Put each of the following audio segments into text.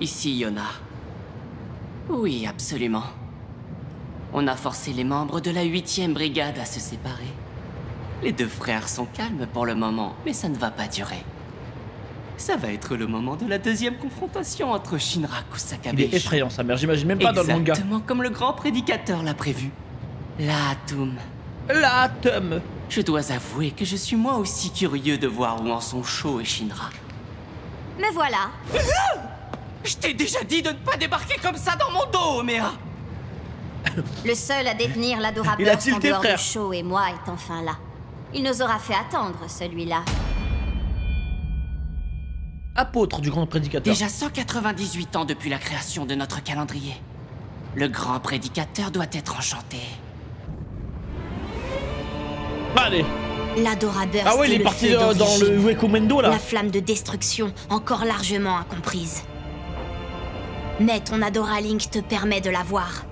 ici Yona. Oui, absolument. On a forcé les membres de la 8e brigade à se séparer. Les deux frères sont calmes pour le moment, mais ça ne va pas durer. Ça va être le moment de la deuxième confrontation entre Shinra Kusakabe. Il est effrayant sa mère, j'imagine même pas dans le manga. Exactement comme le grand prédicateur l'a prévu. L'Atum. L'Atum. Je dois avouer que je suis moi aussi curieux de voir où en sont Sho et Shinra. Me voilà. Je t'ai déjà dit de ne pas débarquer comme ça dans mon dos, Oméa. Le seul à détenir l'Adora Il a Burst en tilté, dehors frère. de Sho et moi est enfin là. Il nous aura fait attendre, celui-là. Apôtre du grand prédicateur. Déjà 198 ans depuis la création de notre calendrier. Le grand prédicateur doit être enchanté. Allez. L'Adora Burst Ah ouais, il est le parti feu dans le d'origine. Wekumendo là. La flamme de destruction, encore largement incomprise. Mais ton Adora Link te permet de la voir.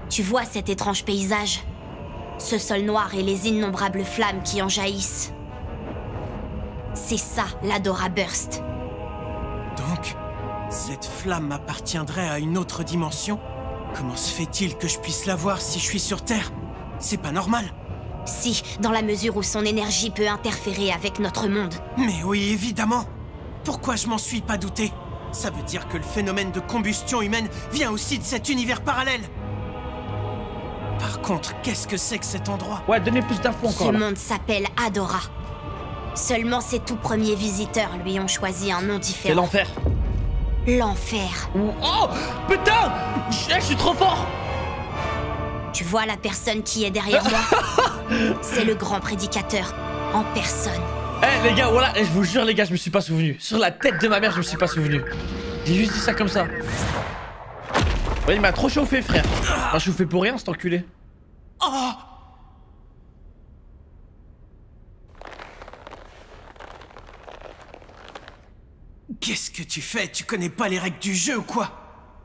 Tu vois cet étrange paysage? Ce sol noir et les innombrables flammes qui en jaillissent. C'est ça, l'Adora Burst. Donc, cette flamme appartiendrait à une autre dimension? Comment se fait-il que je puisse la voir si je suis sur Terre? C'est pas normal. Si, dans la mesure où son énergie peut interférer avec notre monde. Mais oui, évidemment. Pourquoi je m'en suis pas douté? Ça veut dire que le phénomène de combustion humaine vient aussi de cet univers parallèle. Par contre, qu'est-ce que c'est que cet endroit? Ouais, donnez plus d'infos Ce encore là. monde s'appelle Adora. Seulement ses tout premiers visiteurs lui ont choisi un nom C'est différent. l'enfer. L'enfer. Oh putain, je suis trop fort. Tu vois la personne qui est derrière moi? C'est le grand prédicateur, en personne. Eh les gars, voilà, je vous jure les gars, je me suis pas souvenu. Sur la tête de ma mère, je me suis pas souvenu. J'ai juste dit ça comme ça. Ouais, il m'a trop chauffé frère. Il m'a chauffé pour rien cet enculé. Oh! Qu'est-ce que tu fais? Tu connais pas les règles du jeu ou quoi?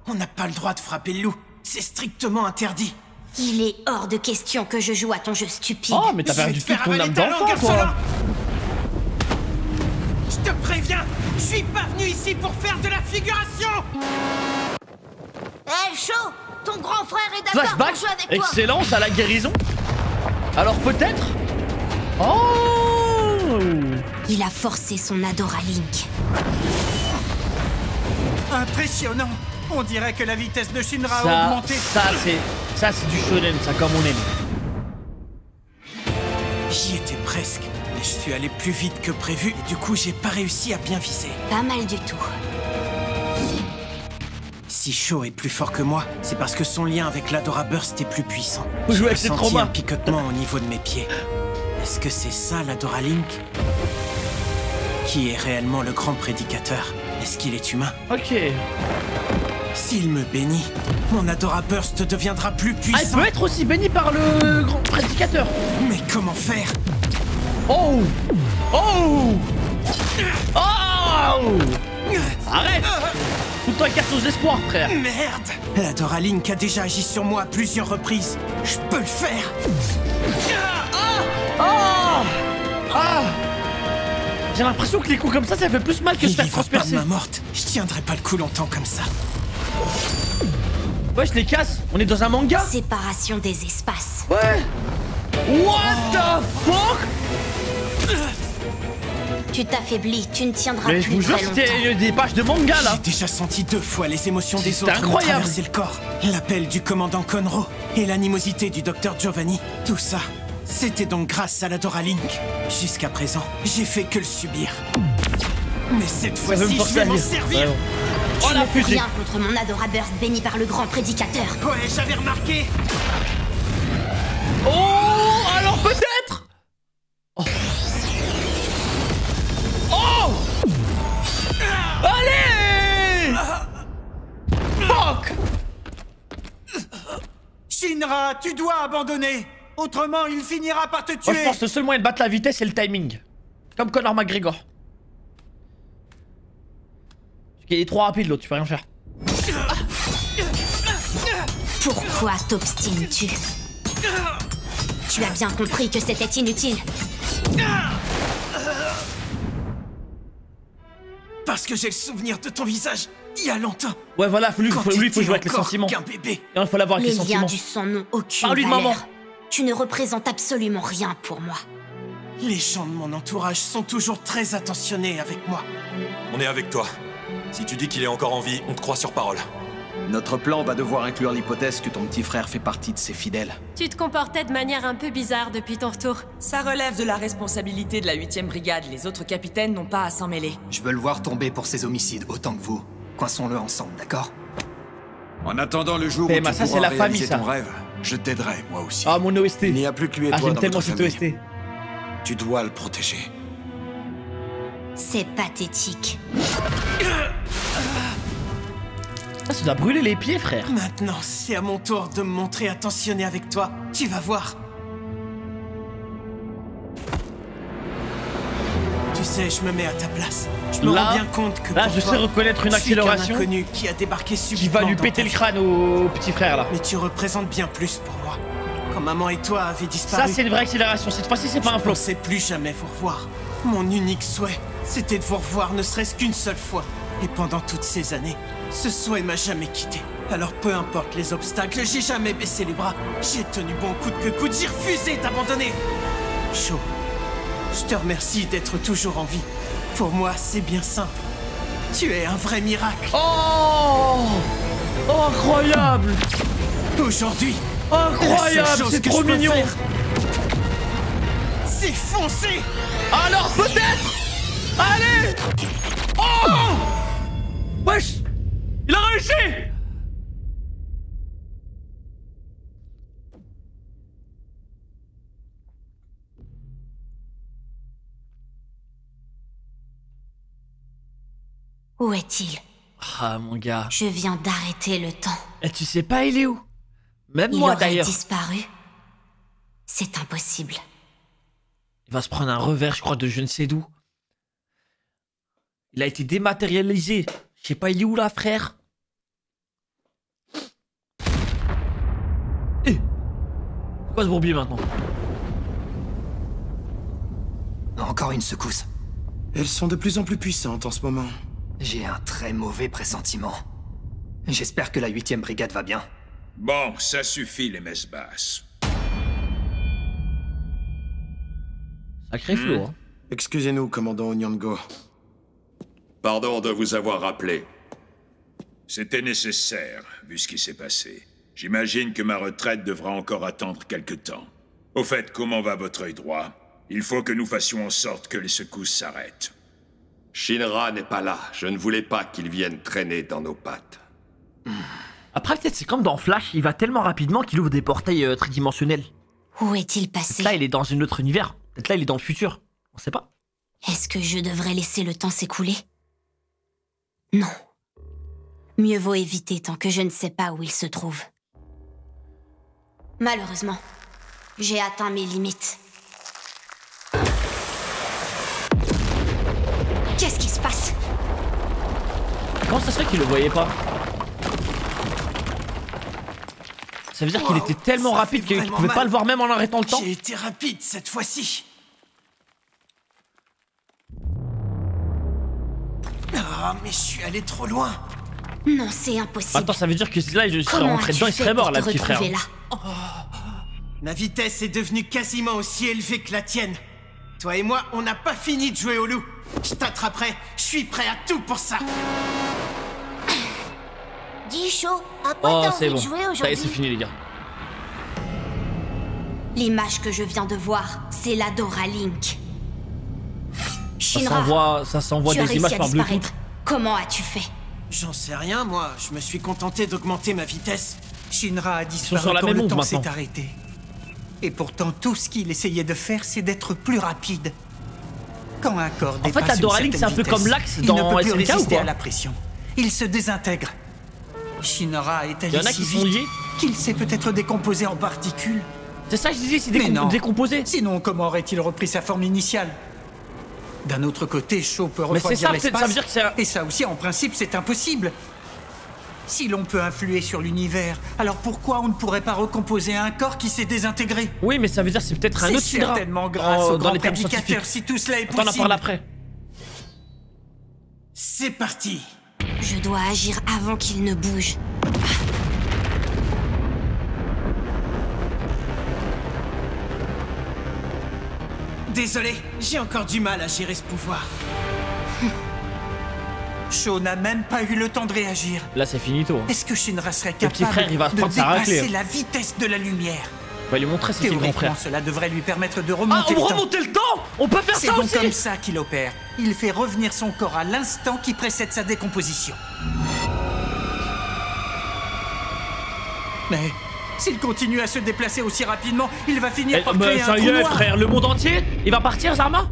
On n'a pas le droit de frapper le loup. C'est strictement interdit. Il est hors de question que je joue à ton jeu stupide. Oh mais t'as Je vais perdu te toute faire ton avaler âme ta d'enfant langue, toi. insolent. Je te préviens, je suis pas venu ici pour faire de la figuration. Hé, Sho, ton grand frère est d'accord Flashback, pour jouer avec toi. excellence à la guérison. Alors peut-être. Oh. Il a forcé son Adora Link. Impressionnant. On dirait que la vitesse de Shinra a augmenté. Ça c'est du shonen, ça comme on aime. J'y étais presque, mais je suis allé plus vite que prévu et du coup j'ai pas réussi à bien viser. Pas mal du tout. Si Sho est plus fort que moi, c'est parce que son lien avec l'Adora Burst est plus puissant. Vous J'ai jouez avec ses ressenti traumas. un picotement au niveau de mes pieds. Est-ce que c'est ça l'Adora Link? Qui est réellement le grand prédicateur? Est-ce qu'il est humain? Ok. S'il me bénit, mon Adora Burst deviendra plus Ah, il puissant. peut être aussi béni par le grand prédicateur. Mais comment faire? Oh. Oh. Oh. Arrête. Tout-toi carte aux espoirs frère. Merde! L'Adora Link a déjà agi sur moi à plusieurs reprises. Je peux le faire! Ah. Ah. J'ai l'impression que les coups comme ça fait plus mal que se Il faire vivra pas de transpercer. main morte. Je tiendrai pas le coup longtemps comme ça. Ouais, je les casse. On est dans un manga. Séparation des espaces. Ouais. What the fuck? Tu t'affaiblis, tu ne tiendras Mais je plus vous jure, très longtemps. c'était des pages de manga là. J'ai déjà senti 2 fois les émotions des C'est autres me incroyable. traverser le corps. L'appel du commandant Conro et l'animosité du docteur Giovanni. Tout ça, c'était donc grâce à l'Adora Link. Jusqu'à présent, j'ai fait que le subir. Mais cette Ça veut fois-ci, me je forcer vais à m'en lire. servir. Ouais. Tu Oh la ne peux fusée. rien contre mon Adora Burst béni par le grand prédicateur. Ouais, j'avais remarqué. Oh, alors peut-être. Oh. Oh. Allez. Fuck. Shinra, tu dois abandonner. Autrement, il finira par te tuer. Moi je pense que le seul moyen de battre la vitesse c'est le timing. Comme Conor McGregor. Parce qu'il est trop rapide l'autre, tu peux rien faire. Pourquoi t'obstines-tu? Tu as bien compris que c'était inutile. Parce que j'ai le souvenir de ton visage il y a longtemps. Ouais, voilà, lui, Quand il faut jouer avec t'étais les encore sentiments. qu'un bébé. Et il faut l'avoir avec Les les liens sentiments. du sang n'ont aucune Parle-lui de valeur. maman. Tu ne représentes absolument rien pour moi. Les gens de mon entourage sont toujours très attentionnés avec moi. On est avec toi. Si tu dis qu'il est encore en vie, on te croit sur parole. Notre plan va devoir inclure l'hypothèse que ton petit frère fait partie de ses fidèles. Tu te comportais de manière un peu bizarre depuis ton retour. Ça relève de la responsabilité de la 8ème brigade. Les autres capitaines n'ont pas à s'en mêler. Je veux le voir tomber pour ses homicides autant que vous. Coinçons-le ensemble, d'accord? En attendant le jour où Théma, tu ça, c'est pourras la famille, réaliser ça. ton rêve, je t'aiderai, moi aussi. Ah, mon OST. Il n'y a plus que lui et Ah, toi j'aime dans tellement votre cette famille. OST. Tu dois le protéger. C'est pathétique. Ah, ça doit brûler les pieds, frère. Maintenant, c'est à mon tour de me montrer attentionné avec toi. Tu vas voir. Tu sais, je me mets à ta place. Je me Là- rends bien compte que Là, pour je toi, sais reconnaître une je suis qu'un accélération inconnu qui a débarqué qui subitement va lui dans péter ta le vie. crâne au petit frère, là. Mais tu représentes bien plus pour moi. Quand maman et toi avez Ça, disparu, c'est une vraie accélération. Cette fois-ci, c'est pas un je flop. pensais plus jamais vous revoir. Mon unique souhait, c'était de vous revoir ne serait-ce qu'une seule fois. Et pendant toutes ces années, ce souhait m'a jamais quitté. Alors peu importe les obstacles, j'ai jamais baissé les bras. J'ai tenu bon coûte que coûte, j'ai refusé d'abandonner. Shaw, je te remercie d'être toujours en vie. Pour moi, c'est bien simple. Tu es un vrai miracle. Oh, oh, incroyable. Aujourd'hui, la Incroyable, seule chose c'est que trop je peux mignon. faire, c'est foncer. Alors, peut-être. Allez. Oh. Wesh. Il a réussi. Où est-il? Ah, mon gars. Je viens d'arrêter le temps. Et tu sais pas, il est où? Même Il moi, aurait d'ailleurs. disparu? C'est impossible. Il va se prendre un revers, je crois, de je ne sais d'où. Il a été dématérialisé. Je sais pas, il est où là, frère? Eh, c'est quoi ce bourbier maintenant? Encore une secousse. Elles sont de plus en plus puissantes en ce moment. J'ai un très mauvais pressentiment. J'espère que la 8ème brigade va bien. Bon, ça suffit les messes basses. Sacré flot, hein. Excusez-nous, commandant Onyango. Pardon de vous avoir rappelé. C'était nécessaire, vu ce qui s'est passé. J'imagine que ma retraite devra encore attendre quelque temps. Au fait, comment va votre œil droit? Il faut que nous fassions en sorte que les secousses s'arrêtent. Shinra n'est pas là. Je ne voulais pas qu'il vienne traîner dans nos pattes. Après, peut-être c'est comme dans Flash, il va tellement rapidement qu'il ouvre des portails tridimensionnels. Où est-il passé? Là, il est dans un autre univers. Peut-être là, il est dans le futur. On sait pas. Est-ce que je devrais laisser le temps s'écouler? Non. Mieux vaut éviter tant que je ne sais pas où il se trouve. Malheureusement, j'ai atteint mes limites. Qu'est-ce qui se passe? Comment ça se fait qu'il le voyait pas? Ça veut dire qu'il était tellement ça rapide fait qu'il vraiment pouvait pas mal. le voir même en arrêtant le temps. J'ai été rapide cette fois-ci. Ah, mais je suis allé trop loin. Non, c'est impossible. Attends, ça veut dire que là, je serais Comment rentré as-tu dedans, il fait serait mort, pour là, te petit frère. retrouver là? Ma vitesse est devenue quasiment aussi élevée que la tienne. Toi et moi, on n'a pas fini de jouer au loup. Je t'attraperai, je suis prêt à tout pour ça. Dis chaud, à quoi Oh, t'as c'est envie bon. de jouer Ça y est, aujourd'hui? c'est fini, les gars. L'image que je viens de voir, c'est la Dora Link. Shinra, Ça s'envoie tu as des réussi images à par disparaître. Bluetooth. Comment as-tu fait? J'en sais rien, moi. Je me suis contenté d'augmenter ma vitesse. Shinra a disparu sur la quand même le onde temps maintenant. s'est arrêté. Et pourtant, tout ce qu'il essayait de faire, c'est d'être plus rapide. Quand un corps En fait, la dépasse Dora une Link, c'est certaine un peu comme vitesse, l'Axe il dans ne peut plus SNK ou résister quoi? à la pression. Il se désintègre. Shinra est Il y allé en a si qui sont vite liés. qu'il s'est peut-être décomposé en particules. C'est ça que je disais, c'est Mais non. décomposé. Sinon, comment aurait-il repris sa forme initiale? D'un autre côté, Shaw peut Mais c'est refroidir ça, peut-être, l'espace. ça veut dire que c'est un- Et ça aussi, en principe, c'est impossible. Si l'on peut influer sur l'univers, alors pourquoi on ne pourrait pas recomposer un corps qui s'est désintégré? Oui, mais ça veut dire que c'est peut-être un C'est autre Shinra. certainement grâce au dans grand les termes prédicateur scientifiques. si tout cela est Attends, on en possible. parle après. C'est parti. Je dois agir avant qu'il ne bouge. Désolé, j'ai encore du mal à gérer ce pouvoir. Sho n'a même pas eu le temps de réagir. Là, c'est finito. Est-ce que Shinra serait Le petit frère, il va capable prendre de sa raclée. dépasser la vitesse de la lumière? On va lui montrer c'est qui le grand frère. Théoriquement, cela devrait lui permettre de Ah, remonter on le temps. remonter le temps. On peut faire C'est ça donc aussi. comme ça qu'il opère. Il fait revenir son corps à l'instant qui précède sa décomposition. Mais s'il continue à se déplacer aussi rapidement, il va finir par créer un Ça trou y est, noir. frère, le monde entier, il va partir, Zarma?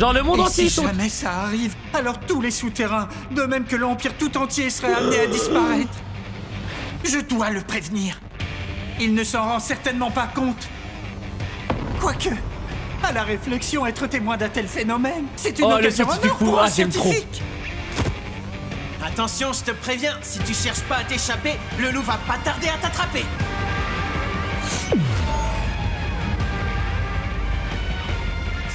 Genre le monde Et entier, si saute. jamais ça arrive, alors tous les souterrains, de même que l'Empire tout entier, seraient amenés à disparaître. Je dois le prévenir. Il ne s'en rend certainement pas compte. Quoique, à la réflexion, être témoin d'un tel phénomène, c'est une Oh, le occasion en scientifique or pour fou, un ah, j'aime trop. scientifique. Attention, je te préviens, si tu cherches pas à t'échapper, le loup va pas tarder à t'attraper.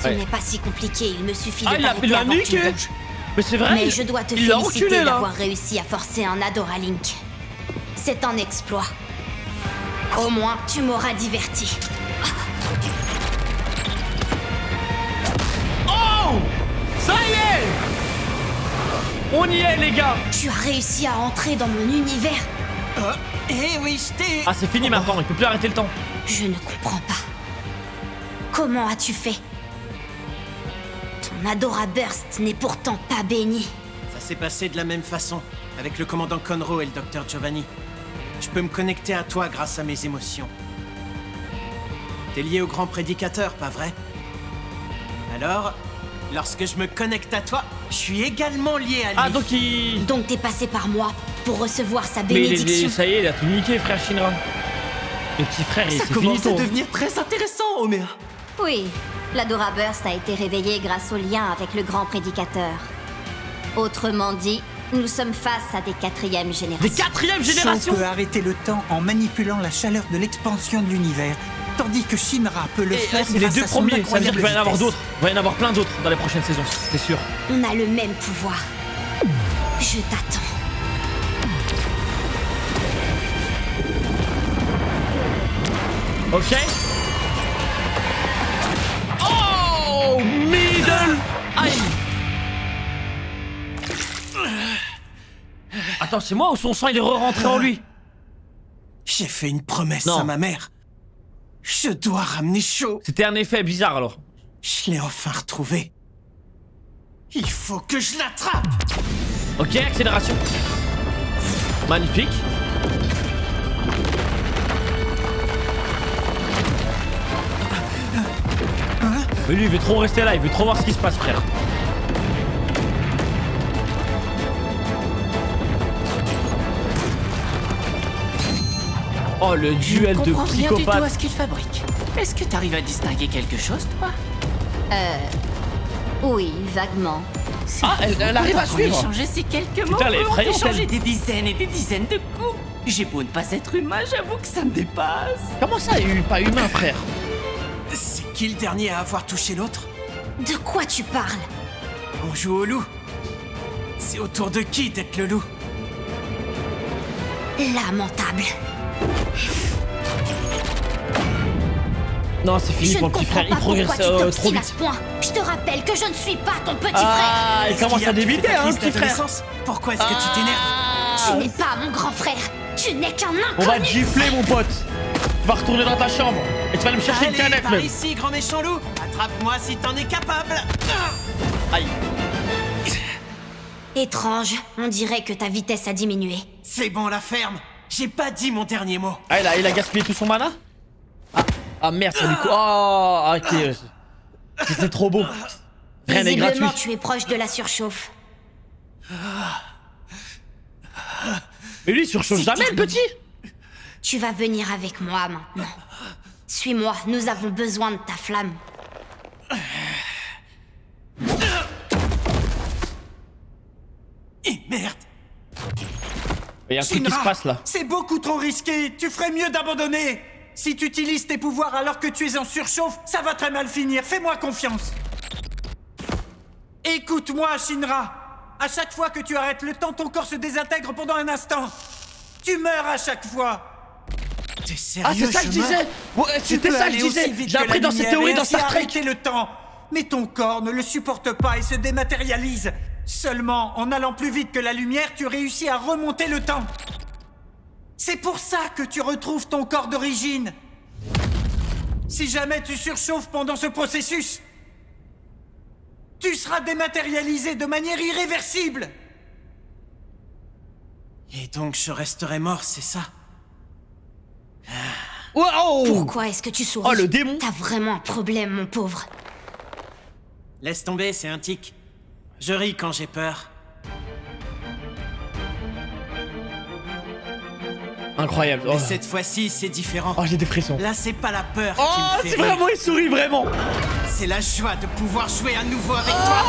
Ce Ouais. n'est pas si compliqué, il me suffit de Ah, il t'arrêter l'a avant qu'il niqué. bouge. Mais c'est vrai. Mais je dois te il l'a féliciter enculé, là. d'avoir réussi à forcer un Adora Link. C'est un exploit. Au moins, tu m'auras diverti. Oh, ça y est. On y est, les gars. Tu as réussi à entrer dans mon univers. Eh oui, je t'ai... Ah, c'est fini maintenant, il peut plus arrêter le temps. Je ne comprends pas. Comment as-tu fait? Ton Adora Burst n'est pourtant pas béni. Ça s'est passé de la même façon, avec le commandant Conroe et le docteur Giovanni. Je peux me connecter à toi grâce à mes émotions. T'es lié au grand prédicateur, pas vrai? Alors, lorsque je me connecte à toi, je suis également lié à lui. Ah, donc il... Donc t'es passé par moi pour recevoir sa Mais bénédiction. ça y est, il a tout niqué, frère Shinra. Le petit frère, il Ça c'est commence finito. à devenir très intéressant, Oméa. Oui, l'Adora Burst a été réveillée grâce au lien avec le grand prédicateur. Autrement dit, nous sommes face à des 4e générations. Des 4e générations. Sho peut arrêter le temps en manipulant la chaleur de l'expansion de l'univers, tandis que Shinra peut le faire C'est les grâce deux à son premiers, ça veut dire qu'il va y en avoir incroyable d'autres. Il va y en avoir plein d'autres dans les prochaines saisons, c'est sûr. On a le même pouvoir. Je t'attends. Ok. Oh, middle. Aïe. Attends, c'est moi ou son sang il est re-rentré en lui? J'ai fait une promesse Non. à ma mère. Je dois ramener Sho. C'était un effet bizarre alors. Je l'ai enfin retrouvé. Il faut que je l'attrape. Ok, accélération. Magnifique. Mais lui il veut trop rester là, il veut trop voir ce qui se passe, frère. Oh, le duel de comprends rien du tout à psychopathe. ce qu'il fabrique. Est-ce que t'arrives à distinguer quelque chose, toi? Oui, vaguement. Ah, elle arrive à Pour suivre. échanger ces quelques mots, Putain, elle est on peut effrayante, échanger elle. des dizaines et des dizaines de coups. J'ai beau ne pas être humain, j'avoue que ça me dépasse. Comment ça, pas humain, frère? C'est qui le dernier à avoir touché l'autre? De quoi tu parles? On joue au loup. C'est au tour de qui d'être le loup? Lamentable. Non, c'est fini Je pour ne le petit comprends frère, il pas pourquoi progresse tu trop t'obstines à vite. ce point. Je te rappelle que je ne suis pas ton petit Ah, il frère. commence à débiter, hein, le petit frère. Pourquoi est-ce que tu t'énerves? Tu n'es pas mon grand frère. Tu n'es qu'un inconnu. On va te gifler, mon pote. Tu vas retourner dans ta chambre et tu vas aller me chercher une Allez, canette par même. ici, grand méchant loup. Attrape-moi si t'en es capable. Aïe. Étrange, on dirait que ta vitesse a diminué. C'est bon, la ferme. J'ai pas dit mon dernier mot. Ah, il a gaspillé tout son mana? Ah merde, ça lui coûte. Oh, ok. C'était trop beau. Rien n'est gratuit. Visiblement, tu es proche de la surchauffe. Mais lui, il surchauffe jamais, le petit. Tu vas venir avec moi maintenant. Suis-moi, nous avons besoin de ta flamme. Et merde. Il y a un truc qui se Shinra, passe là. c'est beaucoup trop risqué. Tu ferais mieux d'abandonner. Si tu utilises tes pouvoirs alors que tu es en surchauffe, ça va très mal finir. Fais-moi confiance. Écoute-moi, Shinra. À chaque fois que tu arrêtes le temps, ton corps se désintègre pendant un instant. Tu meurs à chaque fois. T'es sérieux? Ah, c'est ça que je disais. Ouais, c'était ça que je disais. J'ai appris dans cette théorie dans Star Trek. Le temps. Mais ton corps ne le supporte pas et se dématérialise. Seulement, en allant plus vite que la lumière, tu réussis à remonter le temps. C'est pour ça que tu retrouves ton corps d'origine. Si jamais tu surchauffes pendant ce processus, tu seras dématérialisé de manière irréversible. Et donc je resterai mort, c'est ça? Wow! Pourquoi est-ce que tu souris? Oh, le démon! T'as vraiment un problème, mon pauvre. Laisse tomber, c'est un tic. Je ris quand j'ai peur. Incroyable. Mais cette fois-ci, c'est différent. Oh, j'ai des frissons. Là, c'est pas la peur qui me fait c'est vraiment, il sourit vraiment. C'est la joie de pouvoir jouer à nouveau avec toi.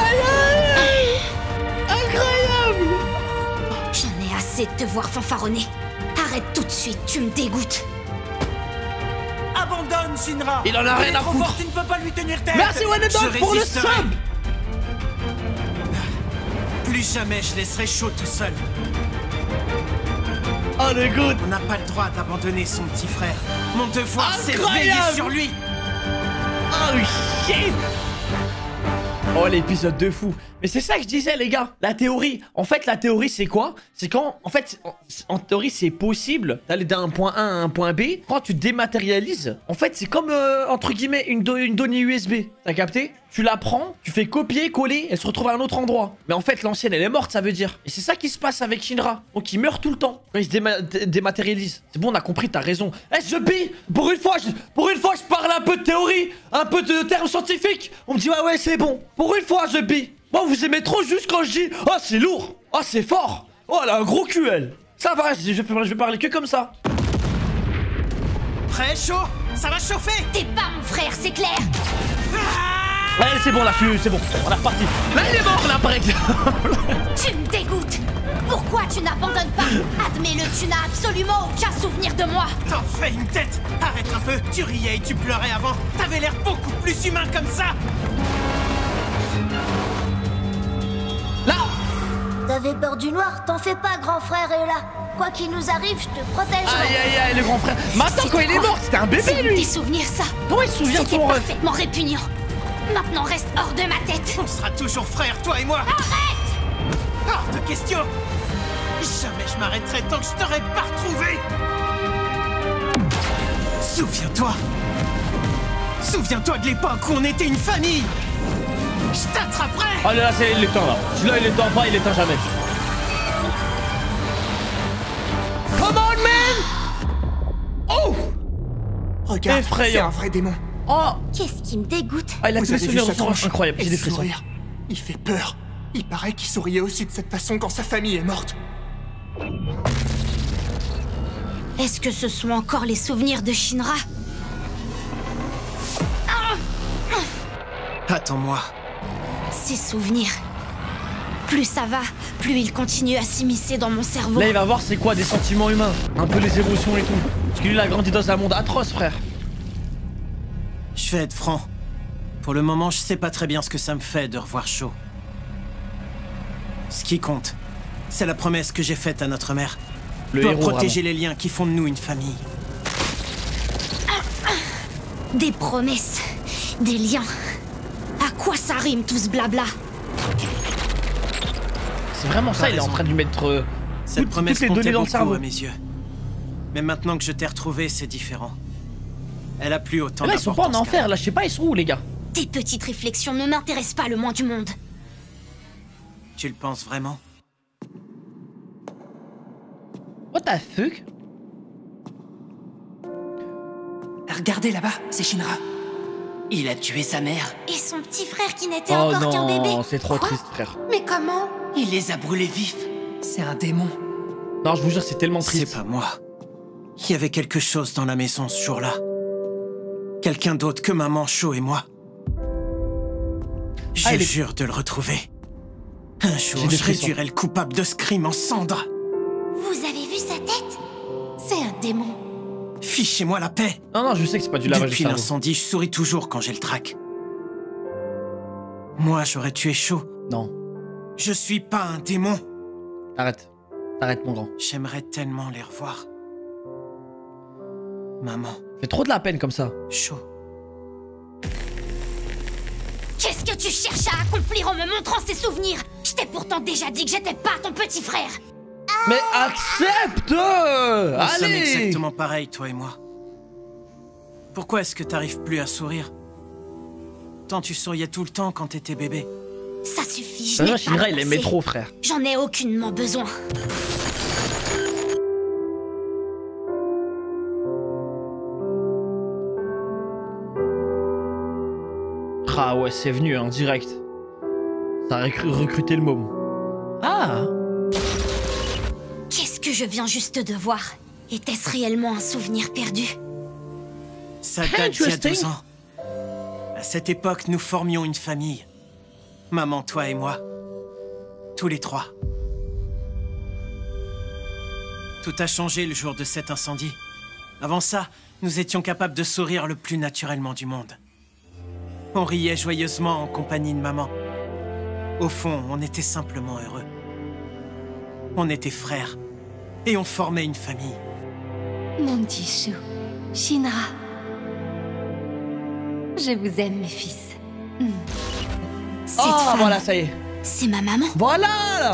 Incroyable. J'en ai assez de te voir fanfaronner. Arrête tout de suite, tu me dégoûtes. Abandonne, Shinra. Il en a rien à foutre. Tu ne peux pas lui tenir tête. Merci Wanedog pour le sub. Plus jamais je laisserai Shaw tout seul. Oh le good. On n'a pas le droit d'abandonner son petit frère. Mon devoir, c'est de veiller sur lui. Oh shit. Oh l'épisode de fou. Mais c'est ça que je disais les gars. La théorie. En fait la théorie c'est quoi? C'est quand en fait en théorie c'est possible d'aller d'un point A à un point B. Quand tu dématérialises, en fait c'est comme entre guillemets une donnée USB. T'as capté? Tu la prends, tu fais copier, coller, elle se retrouve à un autre endroit. Mais en fait l'ancienne elle est morte ça veut dire. Et c'est ça qui se passe avec Shinra. Donc il meurt tout le temps. Quand il se dématérialise. C'est bon on a compris, t'as raison. Eh The Bee, pour une fois je parle un peu de théorie, un peu de termes scientifiques. On me dit ouais c'est bon. Pour une fois The Bee. Moi vous aimez trop juste quand je dis oh c'est lourd, oh c'est fort, oh elle a un gros cul elle. Ça va, je vais parler que comme ça. Prêt Shaw? Ça va chauffer? T'es pas mon frère, c'est clair. Allez c'est bon la fuse, c'est bon, on est reparti. Là il est mort là par exemple. Tu me dégoûtes. Pourquoi tu n'abandonnes pas? Admets-le, tu n'as absolument aucun souvenir de moi. T'en fais une tête. Arrête un peu, tu riais et tu pleurais avant. T'avais l'air beaucoup plus humain comme ça. Là. T'avais peur du noir, t'en fais pas, grand frère est là. Quoi qu'il nous arrive, je te protégerai. Aïe aïe aïe, le grand frère. Maintenant quand il est mort, c'était un bébé lui. Des souvenirs ça. Comment il se souvient de ton rêve? Parfaitement répugnant. Maintenant reste hors de ma tête. On sera toujours frères, toi et moi. Arrête! Hors de question. Jamais je m'arrêterai tant que je t'aurais pas retrouvé. Souviens-toi de l'époque où on était une famille. Je t'attraperai. Oh là là, c'est il est temps là. Celui-là il est temps pas, il est temps jamais. Come on man. Oh. Regarde, effrayant. c'est un vrai démon. Oh. Qu'est-ce qui me dégoûte? Ah il a Vous tous les avez souvenirs vu de sa tronche? incroyable, j'ai Et des ce frissons. sourire, il fait peur. Il paraît qu'il souriait aussi de cette façon quand sa famille est morte. Est-ce que ce sont encore les souvenirs de Shinra? Attends-moi. Ces souvenirs. Plus ça va, plus ils continuent à s'immiscer dans mon cerveau. Là il va voir c'est quoi des sentiments humains. Un peu les émotions et tout. Parce que lui il a grandi dans un monde atroce frère. Je vais être franc. Pour le moment je sais pas très bien ce que ça me fait de revoir Shaw. Ce qui compte, c'est la promesse que j'ai faite à notre mère. Le Doit héros, protéger vraiment. les liens qui font de nous une famille. Des promesses, des liens. À quoi ça rime tout ce blabla? C'est vraiment ça, il est en train de lui mettre Cette promesse toutes les données comptait dans le beaucoup cerveau. à mes yeux. Mais maintenant que je t'ai retrouvé, c'est différent. Elle a plus autant Là ils sont pas en d'importance enfer, là je sais pas ils sont où les gars. Tes petites réflexions ne m'intéressent pas le moins du monde. Tu le penses vraiment? What the fuck? Regardez là-bas, c'est Shinra. Il a tué sa mère. Et son petit frère qui n'était Oh encore qu'un bébé. non, c'est trop Quoi? triste frère. Mais comment? Il les a brûlés vifs. C'est un démon. Non je vous jure c'est tellement triste. C'est pas moi. Il y avait quelque chose dans la maison ce jour-là. Quelqu'un d'autre que maman Shaw et moi. Je jure de le retrouver. Un jour, je réduirai le coupable de ce crime en cendres. Vous avez vu sa tête? C'est un démon. Fichez-moi la paix. Non non je sais que c'est pas du lavage de Depuis cerveau. l'incendie, je souris toujours quand j'ai le trac. Moi, j'aurais tué Shaw. Non. Je suis pas un démon. Arrête. Arrête, mon grand. J'aimerais tellement les revoir. Maman. Fais trop de la peine comme ça. Chaud. Qu'est-ce que tu cherches à accomplir en me montrant ces souvenirs? Je t'ai pourtant déjà dit que j'étais pas ton petit frère. Mais accepte! Nous sommes Allez! exactement pareils, toi et moi. Pourquoi est-ce que t'arrives plus à sourire? Tant tu souriais tout le temps quand t'étais bébé. Ça suffit, je n'ai pas Shinra, il aimait pensé. trop, frère. J'en ai aucunement besoin. Ah ouais, c'est venu, en direct. Ça a recruté le môme. Ah! Qu'est-ce que je viens juste de voir? Était-ce réellement un souvenir perdu? Ça date d'il y a 2 ans. À cette époque, nous formions une famille. Maman, toi et moi. Tous les 3. Tout a changé le jour de cet incendie. Avant ça, nous étions capables de sourire le plus naturellement du monde. On riait joyeusement en compagnie de maman. Au fond, on était simplement heureux. On était frères. Et on formait une famille. Mon petit chou, Shinra. Je vous aime, mes fils. Cette Oh, femme, voilà, ça y est. c'est ma maman. Voilà!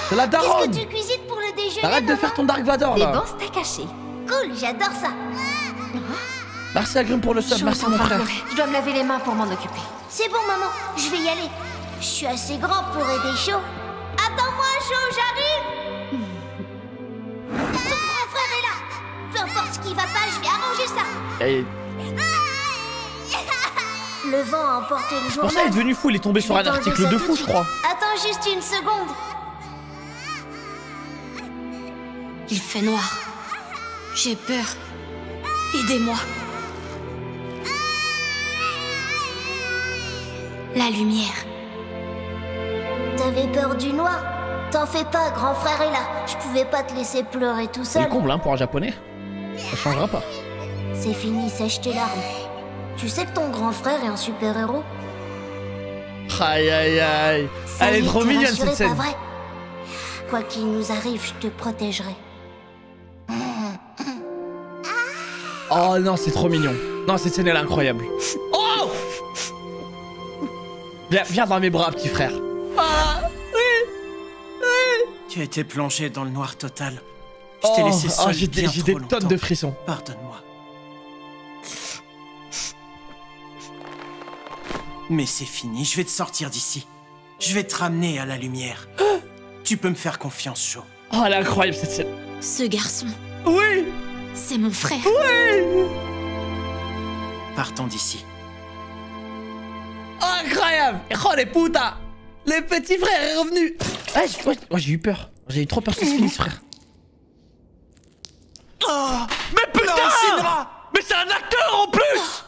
C'est la daronne! Qu'est-ce que tu cuisines pour le déjeuner? Arrête de faire ton Dark Vador, Des là. bons steaks hachés. Cool, j'adore ça. Merci Agrim pour le sub, Chou, merci on mon va frère. pleurer. Je dois me laver les mains pour m'en occuper. C'est bon, maman, je vais y aller. Je suis assez grand pour aider Cho. Attends-moi, Cho, j'arrive. Ton grand frère est là. Peu importe ce qui va pas, je vais arranger ça. Et Le vent a emporté le pour ça, il est journal. devenu fou, il est tombé sur un Attends, article je de sais fou, tout de je suite. crois. Attends juste une seconde. Il fait noir. J'ai peur. Aidez-moi. La lumière. T'avais peur du noir? T'en fais pas, grand frère est là. Je pouvais pas te laisser pleurer tout C'est seul. le comble, hein, pour un japonais. Ça changera pas. C'est fini, sèche tes larmes. Tu sais que ton grand frère est un super-héros? Aïe aïe aïe. Ça Elle y est trop t'es mignonne rassuré, cette scène. pas vrai? Quoi qu'il nous arrive, je te protégerai. Oh non, c'est trop mignon. Non, cette scène elle est incroyable. Oh! Viens dans mes bras, petit frère. Voilà. Tu as été plongé dans le noir total. Je t'ai laissé seul j'ai bien des trop longtemps. tonnes de frissons. Pardonne-moi. Mais c'est fini, je vais te sortir d'ici. Je vais te ramener à la lumière. Tu peux me faire confiance, Cho. Oh, elle est incroyable cette scène. Ce garçon, Oui! c'est mon frère. Oui! Partons d'ici. Incroyable! Oh les putas! Le petit frère est revenu! Ouais, j'ai eu peur. J'ai eu trop peur que ça se finisse, frère. Oh, Mais putain! non, Shinra! Mais c'est un acteur en plus!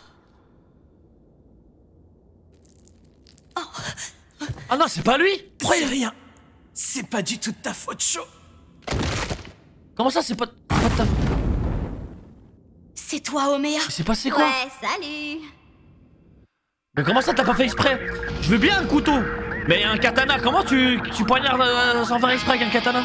Ah non, c'est pas lui! C'est rien. C'est pas du tout de ta faute, Cho. Comment ça, c'est pas de ta... C'est toi, Oméa. C'est passé quoi? Ouais, salut. Mais comment ça, t'as pas fait exprès? Je veux bien un couteau! Mais un katana, comment tu poignardes sans faire exprès avec un katana?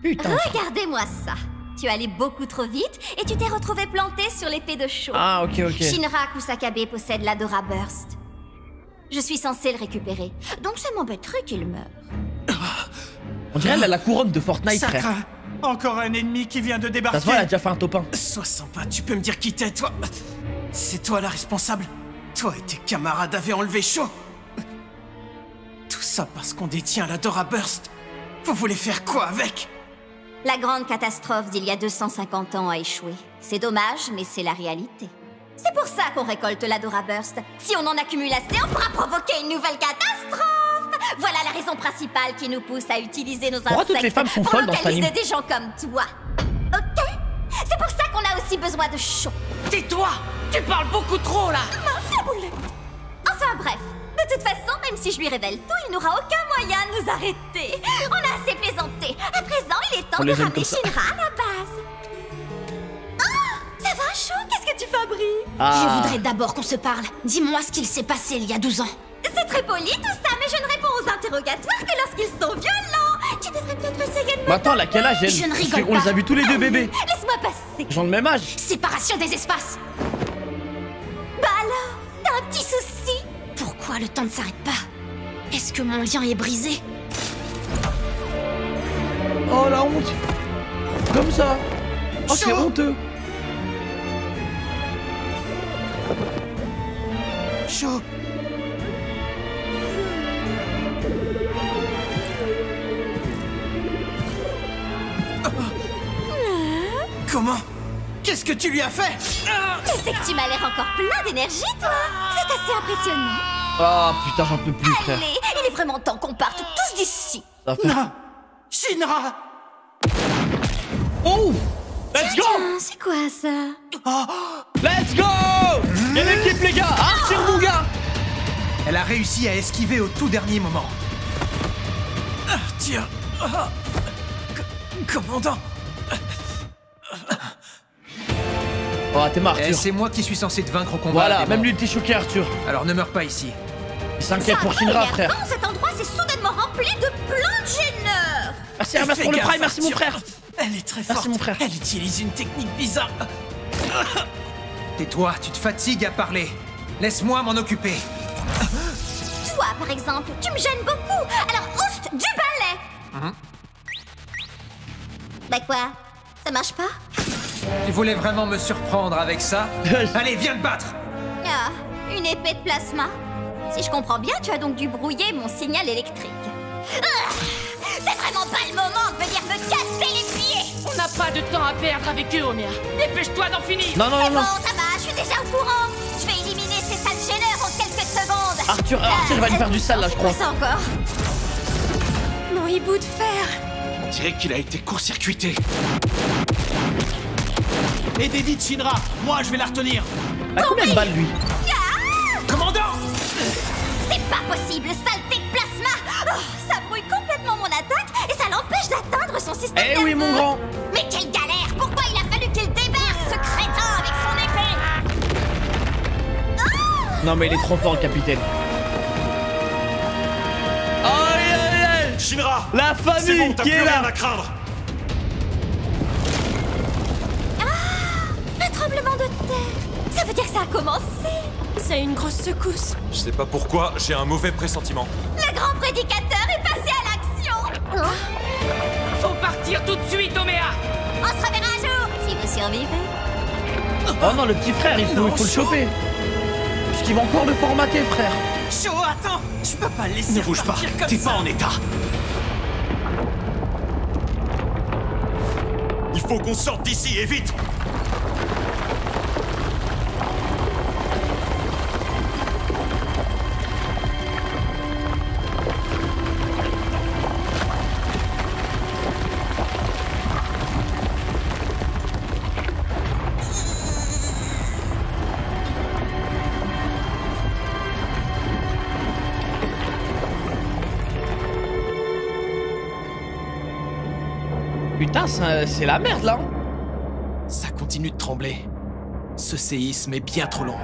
Putain. Regardez-moi ça. Tu allais beaucoup trop vite et tu t'es retrouvé planté sur l'épée de Cho. Ah, ok, ok. Shinra Kusakabe possède l'Adora Burst. Je suis censée le récupérer, donc ça m'embêterait qu'il meure. On dirait elle a la couronne de Fortnite, Ça frère. craint. Encore un ennemi qui vient de débarquer. Ça se voit, elle a déjà fait un top 1. Sois sympa, tu peux me dire qui t'es, toi? C'est toi la responsable? Toi et tes camarades avaient enlevé Cho. Tout ça parce qu'on détient la Dora Burst. Vous voulez faire quoi avec? La grande catastrophe d'il y a 250 ans a échoué. C'est dommage, mais c'est la réalité. C'est pour ça qu'on récolte l'Adora Burst. Si on en accumule assez, on pourra provoquer une nouvelle catastrophe. Voilà la raison principale qui nous pousse à utiliser nos Pourquoi insectes toutes les femmes sont pour folles dans cet localiser anime? des gens comme toi. Ok? C'est pour ça qu'on a aussi besoin de Cho. Tais-toi! Tu parles beaucoup trop là! Mince la boulette. Enfin bref, de toute façon, même si je lui révèle tout, il n'aura aucun moyen de nous arrêter. On a assez plaisanté. À présent, il est temps On de les aime ramener comme ça. Shinra à la base. Ah! Ça va, Cho? Qu'est-ce que tu fabriques? Je voudrais d'abord qu'on se parle. Dis-moi ce qu'il s'est passé il y a 12 ans. C'est très poli tout ça, mais je ne réponds aux interrogatoires que lorsqu'ils sont violents. Tu devrais peut-être essayer de me... Mais attends, elle a quel âge elle? Je ne Parce rigole qu'on pas. les a vus tous les deux bébés. Laisse-moi passer. Ils ont le même âge. Séparation des espaces. Bah alors, t'as un petit souci? Pourquoi le temps ne s'arrête pas? Est-ce que mon lien est brisé? Oh la honte. Comme ça. Oh c'est honteux. Chaud. Comment? Qu'est-ce que tu lui as fait? Tu sais que tu m'as l'air encore plein d'énergie, toi. C'est assez impressionnant. Ah putain, j'en peux plus, frère. Allez, il est vraiment temps qu'on parte tous d'ici. Ça fait... Non, Shinra. Oh, let's go. C'est quoi ça? Let's go. Y'a l'équipe les gars. Arthur mon gars. Elle a réussi à esquiver au tout dernier moment. Tiens. Commandant. Oh t'es mort Arthur. C'est moi qui suis censé te vaincre au combat. Voilà, même lui était choqué Arthur. Alors ne meurs pas ici. Il s'inquiète pour Shinra frère. Cet endroit s'est soudainement rempli de plein de gêneurs. Merci Hermès pour le prime, merci mon frère. Elle est très forte. Merci mon frère. Elle utilise une technique bizarre. Tais-toi, tu te fatigues à parler. Laisse-moi m'en occuper. Toi, par exemple, tu me gênes beaucoup. Alors, oust du balai. Bah quoi? Ça marche pas? Tu voulais vraiment me surprendre avec ça? Allez, viens te battre. Ah, une épée de plasma. Si je comprends bien, tu as donc dû brouiller mon signal électrique. Ah, c'est vraiment pas le moment de venir me casser les pieds. On n'a pas de temps à perdre avec eux, Omea. Dépêche-toi d'en finir. Non, non, non, non. Bon, ça va, je suis déjà au courant. Je vais éliminer ces sales gêneurs en quelques secondes. Arthur va lui faire du sale là, je crois. Ça encore. Mon hibou de fer. On dirait qu'il a été court-circuité. Aidez vite Shinra. Moi, je vais la retenir. À combien de balles lui? Commandant! C'est pas possible, saleté de plasma. Oh, ça brouille complètement mon attaque et ça l'empêche d'atteindre son système Eh oui, mon grand. Mais quelle galère! Pourquoi il a fallu qu'il débarque, ce crétin, avec son épée? Non mais il est trop fort le capitaine. Aïe aïe aïe! Shinra! La famille c'est bon, t'as qui plus est rien là. à craindre! Un tremblement de terre! Ça veut dire que ça a commencé! C'est une grosse secousse. Je sais pas pourquoi, j'ai un mauvais pressentiment. Le grand prédicateur est passé à l'action! Faut partir tout de suite, Omea. On se reverra un jour, si vous survivez. Oh non, le petit frère, il faut le choper. Parce qu'il va encore le formater, frère. Chaud, attends! Je peux pas le laisser. Ne bouge pas, t'es pas en état. Il faut qu'on sorte d'ici, et vite! Putain, c'est la merde là. Ça continue de trembler. Ce séisme est bien trop long.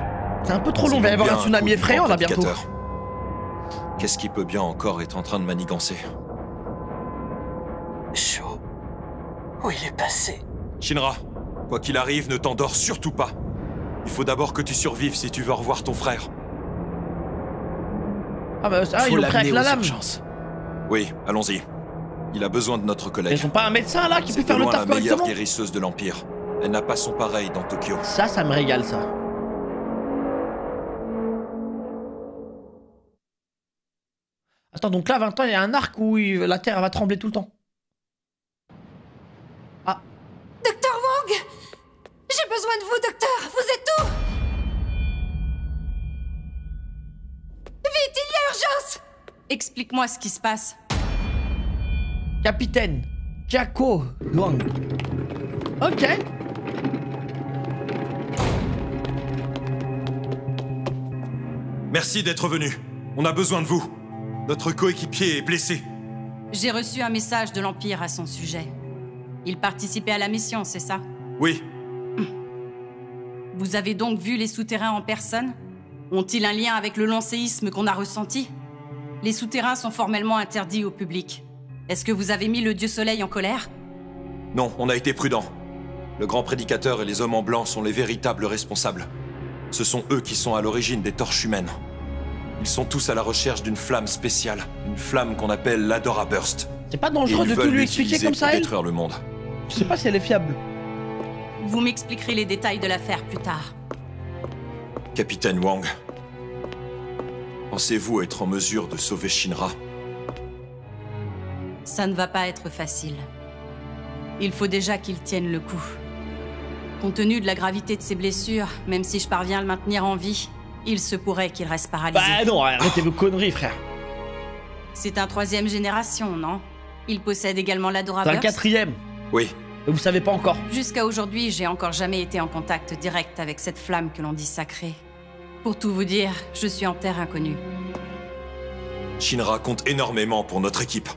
C'est un peu trop long, il va y avoir un tsunami effrayant là bientôt. Qu'est-ce qui peut bien encore être en train de manigancer? Chaud. Où il est passé? Shinra, quoi qu'il arrive, ne t'endors surtout pas. Il faut d'abord que tu survives si tu veux revoir ton frère. Ah bah ils l'ont pris avec la lame. Oui, allons-y. Il a besoin de notre collègue. Ils ont pas un médecin là qui peut faire le taf la meilleure correctement? guérisseuse de l'Empire. Elle n'a pas son pareil dans Tokyo. Ça me régale ça. Attends, donc là, 20 ans, il y a un arc où la Terre va trembler tout le temps. Ah. Docteur Wong! J'ai besoin de vous, docteur! Vous êtes où? Vite, il y a urgence! Explique-moi ce qui se passe. Capitaine Jaco Wong. Ok. Merci d'être venu. On a besoin de vous. Notre coéquipier est blessé. J'ai reçu un message de l'Empire à son sujet. Il participait à la mission, c'est ça? Oui. Vous avez donc vu les souterrains en personne? Ont-ils un lien avec le long séisme qu'on a ressenti? Les souterrains sont formellement interdits au public. Est-ce que vous avez mis le dieu soleil en colère? Non, on a été prudents. Le grand prédicateur et les hommes en blanc sont les véritables responsables. Ce sont eux qui sont à l'origine des torches humaines. Ils sont tous à la recherche d'une flamme spéciale, une flamme qu'on appelle l'Adora Burst. C'est pas dangereux de tout lui expliquer comme ça, elle? Détruire le monde. Je sais pas si elle est fiable. Vous m'expliquerez les détails de l'affaire plus tard. Capitaine Wang, pensez-vous être en mesure de sauver Shinra? Ça ne va pas être facile. Il faut déjà qu'il tienne le coup. Compte tenu de la gravité de ses blessures, même si je parviens à le maintenir en vie, il se pourrait qu'il reste paralysé. Bah non, arrêtez vos conneries, frère. C'est un 3e génération, non? Il possède également l'Adora C'est un Burst? 4e. Oui. Mais vous savez pas encore. Jusqu'à aujourd'hui, j'ai encore jamais été en contact direct avec cette flamme que l'on dit sacrée. Pour tout vous dire, je suis en terre inconnue. Shinra compte énormément pour notre équipe.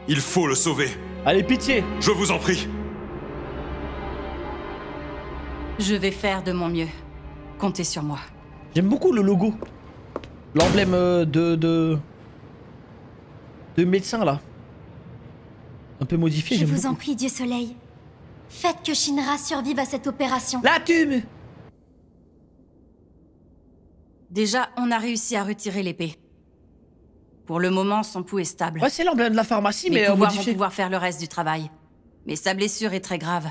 Il faut le sauver. Allez, pitié. Je vous en prie. Je vais faire de mon mieux. Comptez sur moi. J'aime beaucoup le logo. L'emblème de médecin, là. Un peu modifié, Je j'aime vous en beaucoup. prie, Dieu Soleil. Faites que Shinra survive à cette opération. La tube. Déjà, on a réussi à retirer l'épée. Pour le moment, son pouls est stable. Ouais, c'est l'emblème de la pharmacie, mais Mes pouvoirs modifié. vont pouvoir faire le reste du travail. Mais sa blessure est très grave.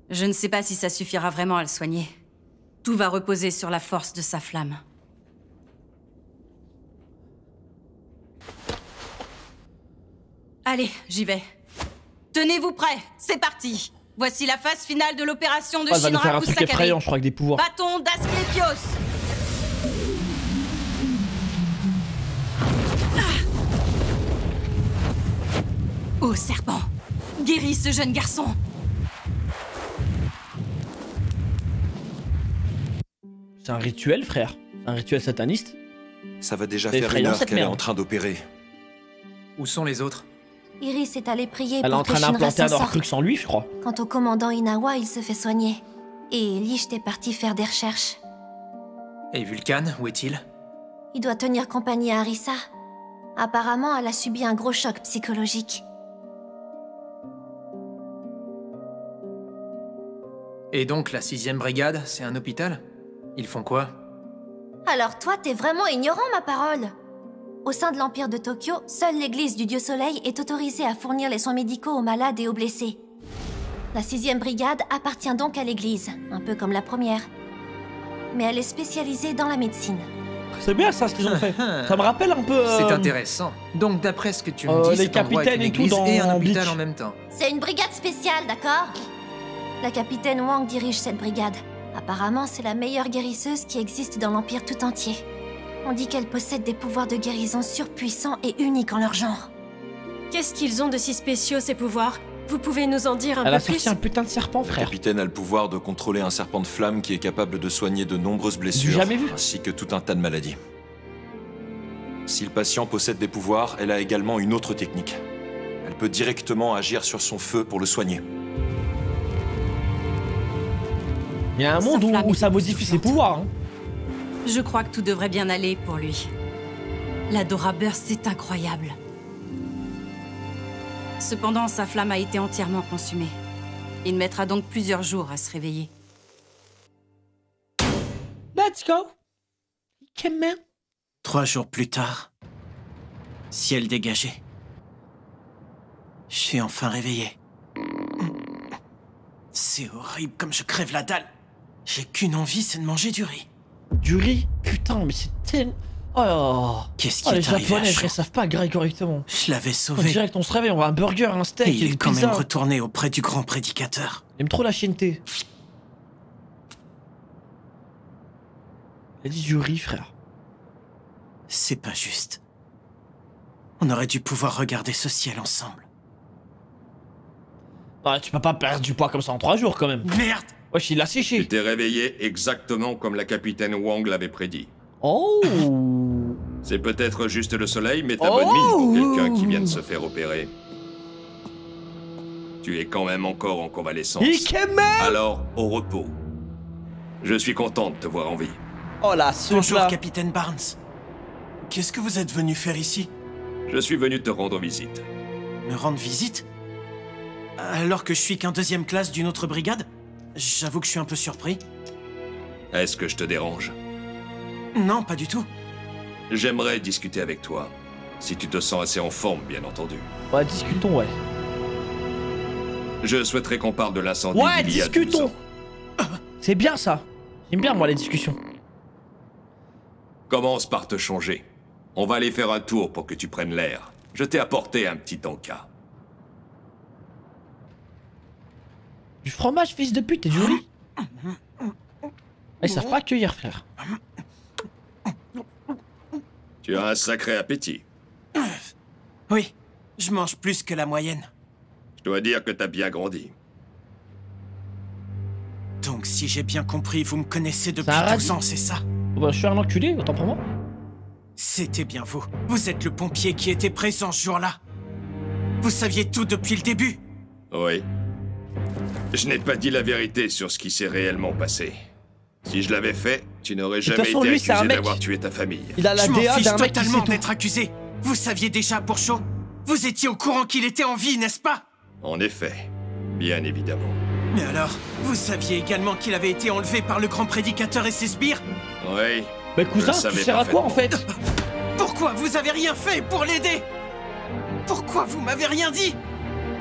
Je ne sais pas si ça suffira vraiment à le soigner. Tout va reposer sur la force de sa flamme. Allez, j'y vais. Tenez-vous prêts, c'est parti. Voici la phase finale de l'opération de Elle va nous faire Shinra un truc Kusakari. effrayant, je crois, avec des pouvoirs. Bâton d'Asclépios. Ô serpent, guéris ce jeune garçon. C'est un rituel, frère. Un rituel sataniste. Ça va déjà C'est faire effrayant, 1 heure cette qu'elle est merde. en train d'opérer. Où sont les autres? Iris est allée prier Elle est en pour que train Shinra d'implanter s'en un sorte. truc sans lui, je crois. Quant au commandant Inawa, il se fait soigner. Et Licht est parti faire des recherches. Et Vulcan, où est-il? Il doit tenir compagnie à Arisa. Apparemment, elle a subi un gros choc psychologique. Et donc, la 6e brigade, c'est un hôpital? Ils font quoi? Alors toi, t'es vraiment ignorant, ma parole. Au sein de l'Empire de Tokyo, seule l'église du Dieu Soleil est autorisée à fournir les soins médicaux aux malades et aux blessés. La 6e brigade appartient donc à l'église, un peu comme la première. Mais elle est spécialisée dans la médecine. C'est bien ça ce qu'ils ont fait. Ça me rappelle un peu. C'est intéressant. Donc, d'après ce que tu me dis, les cet endroit est capitaines une et tout église dans et un hôpital Bleach. en même temps. C'est une brigade spéciale, d'accord? La capitaine Wang dirige cette brigade. Apparemment, c'est la meilleure guérisseuse qui existe dans l'Empire tout entier. On dit qu'elle possède des pouvoirs de guérison surpuissants et uniques en leur genre. Qu'est-ce qu'ils ont de si spéciaux, ces pouvoirs? Vous pouvez nous en dire un Elle a peu plus? sorti un putain de serpent, Le frère. capitaine a le pouvoir de contrôler un serpent de flamme qui est capable de soigner de nombreuses blessures, jamais vu. ainsi que tout un tas de maladies. Si le patient possède des pouvoirs, elle a également une autre technique. Elle peut directement agir sur son feu pour le soigner. Il y a un monde où ça modifie ses pouvoirs. Hein. Je crois que tout devrait bien aller pour lui. L'Adora Burst est incroyable. Cependant, sa flamme a été entièrement consumée. Il mettra donc plusieurs jours à se réveiller. Let's go. Come on. 3 jours plus tard, ciel dégagé. Je suis enfin réveillé. C'est horrible comme je crève la dalle. J'ai qu'une envie, c'est de manger du riz. Du riz? Putain, mais c'est tellement... Oh, Qu'est-ce qui les est arrivé à japonais, chaud? ils savent pas gagner correctement. Je l'avais En sauvé. direct, on se réveille, on va un burger, un steak, Et il est une quand pizza. même retourné auprès du grand prédicateur. Il aime trop la chienneté. Il a dit du riz, frère. C'est pas juste. On aurait dû pouvoir regarder ce ciel ensemble. Ouais, tu peux pas perdre du poids comme ça en 3 jours, quand même. Merde! Wesh, il l'a séché. Tu t'es réveillé exactement comme la capitaine Wang l'avait prédit. Oh! C'est peut-être juste le soleil, mais t'as bonne mine pour quelqu'un qui vient de se faire opérer. Tu es quand même encore en convalescence. Ikemen! Alors, au repos. Je suis content de te voir en vie. Oh là, Bonjour, là. capitaine Barnes. Qu'est-ce que vous êtes venu faire ici? Je suis venu te rendre visite. Me rendre visite? Alors que je suis qu'un 2e classe d'une autre brigade? J'avoue que je suis un peu surpris. Est-ce que je te dérange? Non, pas du tout. J'aimerais discuter avec toi. Si tu te sens assez en forme, bien entendu. Ouais, discutons, ouais. Je souhaiterais qu'on parle de l'incendie Ouais, d'il y a 12 discutons. ans. C'est bien ça. J'aime bien, moi, les discussions. Commence par te changer. On va aller faire un tour pour que tu prennes l'air. Je t'ai apporté un petit encas. Du fromage, fils de pute, t'es joli. Ils savent pas accueillir, frère. Tu as un sacré appétit. Oui, je mange plus que la moyenne. Je dois dire que t'as bien grandi. Donc si j'ai bien compris, vous me connaissez depuis Ça a 12 ans, c'est ça? Bah, je suis un enculé, autant pour moi. C'était bien vous. Vous êtes le pompier qui était présent ce jour-là. Vous saviez tout depuis le début. Oui. Je n'ai pas dit la vérité sur ce qui s'est réellement passé. Si je l'avais fait, tu n'aurais toute jamais façon, été lui, c'est un accusé mec. d'avoir tué ta famille. Il a la Je m'en DA fiche d'un mec qui totalement sait tout. d'être accusé. Vous saviez déjà pour chaud. Vous étiez au courant qu'il était en vie, n'est-ce pas? En effet. Bien évidemment. Mais alors, vous saviez également qu'il avait été enlevé par le grand prédicateur et ses sbires? Oui. Mais cousin, tu sers à quoi en fait? Pourquoi vous avez rien fait pour l'aider? Pourquoi vous m'avez rien dit?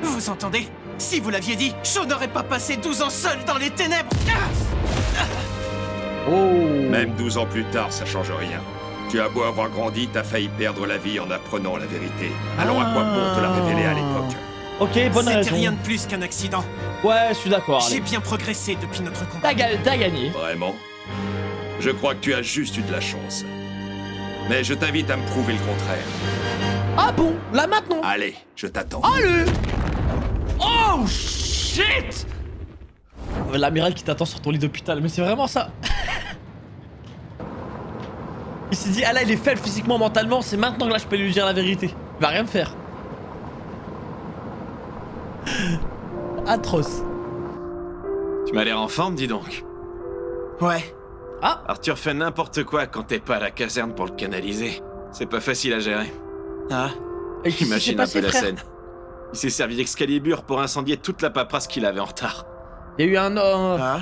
Vous entendez? Si vous l'aviez dit, Shaw n'aurait pas passé 12 ans seul dans les ténèbres. Même 12 ans plus tard, ça change rien. Tu as beau avoir grandi, t'as failli perdre la vie en apprenant la vérité. Alors à quoi bon te la révéler à l'époque? Ok, bonne raison. C'était rien de plus qu'un accident. Ouais, je suis d'accord. J'ai allez. bien progressé depuis notre combat. T'as gagné. Vraiment? Je crois que tu as juste eu de la chance. Mais je t'invite à me prouver le contraire. Ah bon? Là maintenant? Allez, je t'attends. Allez! Oh shit! L'amiral qui t'attend sur ton lit d'hôpital, mais c'est vraiment ça. Il s'est dit, ah là il est faible physiquement, mentalement, c'est maintenant que là je peux lui dire la vérité. Il va rien me faire. Atroce. Tu m'as l'air en forme, dis donc. Ouais. Ah, Arthur fait n'importe quoi quand t'es pas à la caserne pour le canaliser. C'est pas facile à gérer. Ah. et qu'est-ce qui s'est Imagine un passé, peu la frère? scène. Il s'est servi d'Excalibur pour incendier toute la paperasse qu'il avait en retard. Il y a eu un... Ah.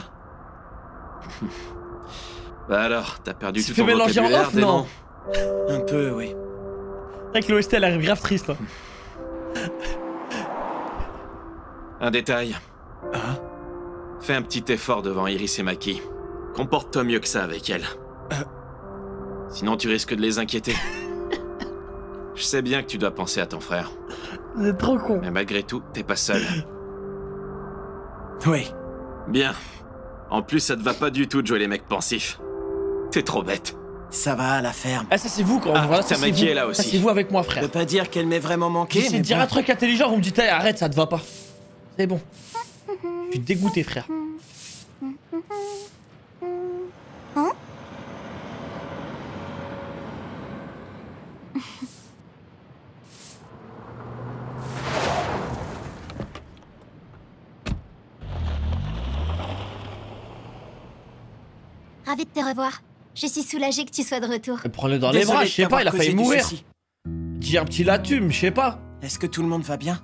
Bah alors, t'as perdu tout fait ton mélanger en vocabulaire, off, non? démon? Un peu, oui. C'est vrai que l'OST elle arrive grave triste là. Un détail. Hein? Fais un petit effort devant Iris et Maki. Comporte-toi mieux que ça avec elles. Sinon tu risques de les inquiéter. Je sais bien que tu dois penser à ton frère. Vous êtes trop con. Mais malgré tout, t'es pas seul. Oui. Bien. En plus, ça te va pas du tout de jouer les mecs pensifs. T'es trop bête. Ça va à la ferme. Ah ça c'est vous quand Ah, voilà, ta ça, Maki c'est vous. est là aussi. Ça c'est vous avec moi Je frère. peux pas dire qu'elle m'ait vraiment manqué, J'essaie mais de dire bon. un truc intelligent, vous me dites hey, arrête ça te va pas. C'est bon. Je suis dégoûté frère. Hein? Ravi de te revoir. Je suis soulagée que tu sois de retour. Prends-le dans les Désolé bras, de je sais pas, t'avoir il a causé failli du mourir. souci. Dis un petit latume, je sais pas. Est-ce que tout le monde va bien?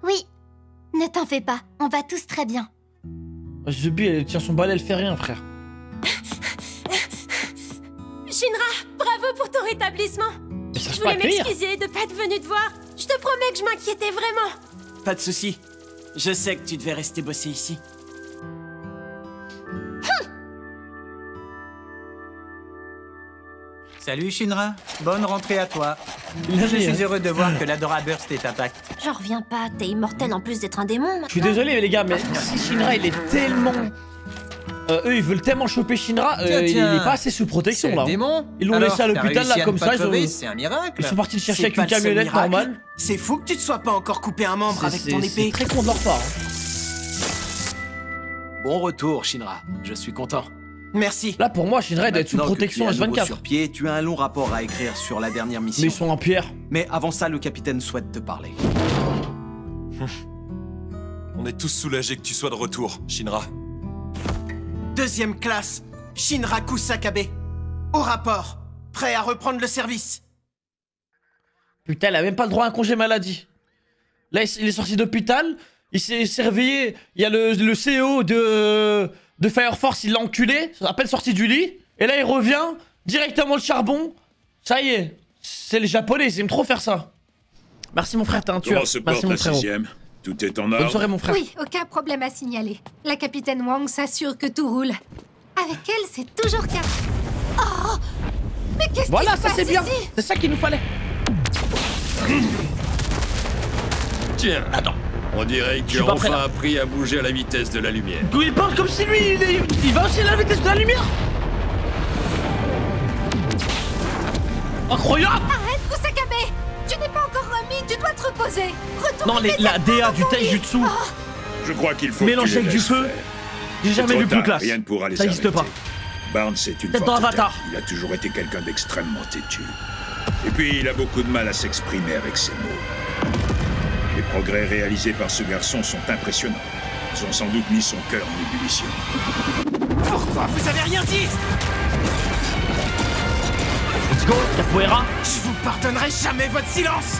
Oui. Ne t'en fais pas, on va tous très bien. Zubi elle tient son balai, elle fait rien frère. Shinra, bravo pour ton rétablissement. Mais ça Je se pas voulais accueillir. m'excuser de pas être venue te voir. Je te promets que je m'inquiétais vraiment. Pas de souci. Je sais que tu devais rester bosser ici. Salut Shinra, bonne rentrée à toi. Il a Je dit, suis hein. heureux de voir que l'Adora Burst est intact. J'en reviens pas, t'es immortel en plus d'être un démon. Je suis désolé les gars, mais si Shinra il est tellement... eux ils veulent tellement choper Shinra, Tiens, il tiens. est pas assez sous protection C'est là. le démon. Ils l'ont Alors, laissé à t'as l'hôpital réussi là à comme ne ça, pas crever, c'est un ils miracle. sont partis le chercher C'est avec pas une le seul camionnette miracle. normale. C'est fou que tu te sois pas encore coupé un membre avec ton C'est épée. très con de leur part. hein. Bon retour, Shinra. Je suis content. Merci. Là pour moi Shinra il doit être sous Maintenant que protection tu es à nouveau H24. sur pied, tu as un long rapport à écrire sur la dernière mission. Mais ils sont en pierre. Mais avant ça, le capitaine souhaite te parler. On est tous soulagés que tu sois de retour, Shinra. 2e classe, Shinra Kusakabe. Au rapport. Prêt à reprendre le service. Putain, il a même pas le droit à un congé maladie. Là, il est sorti d'hôpital. Il s'est réveillé. Il y a le CEO de Fire Force, il l'a enculé. À peine sorti du lit. Et là, il revient. Directement le charbon. Ça y est. C'est les Japonais, ils aiment trop faire ça. Merci mon frère, t'es un tueur. Comment se porte la 6ème? Tout est en ordre? Bonne soirée mon frère. Oui, aucun problème à signaler. La capitaine Wang s'assure que tout roule. Avec elle, c'est toujours calme. Oh! Mais qu'est-ce Voilà, qui se ça passe c'est bien. ici? C'est ça qu'il nous fallait. Tiens, attends. On dirait Je qu'il suis a pas prêt, enfin là. appris à bouger à la vitesse de la lumière. Il pense comme si lui, il va aussi à la vitesse de la lumière. Incroyable. Arrête, Kusakabe! Tu n'es pas encore remis, tu dois te reposer. Retourne Non, la DA du taijutsu. Je crois qu'il faut Mélangé que tu avec les du feu. laisses faire. J'ai jamais C'est vu trop plus tard, classe. Rien ne pourra les Ça n'existe arrêter. pas. Barnes est une Peut-être dans forte Avatar. tête. Il a toujours été quelqu'un d'extrêmement têtu. Et puis, il a beaucoup de mal à s'exprimer avec ses mots. Les progrès réalisés par ce garçon sont impressionnants. Ils ont sans doute mis son cœur en ébullition. Pourquoi vous avez rien dit? Let's go, capoeira. Je vous pardonnerai jamais votre silence.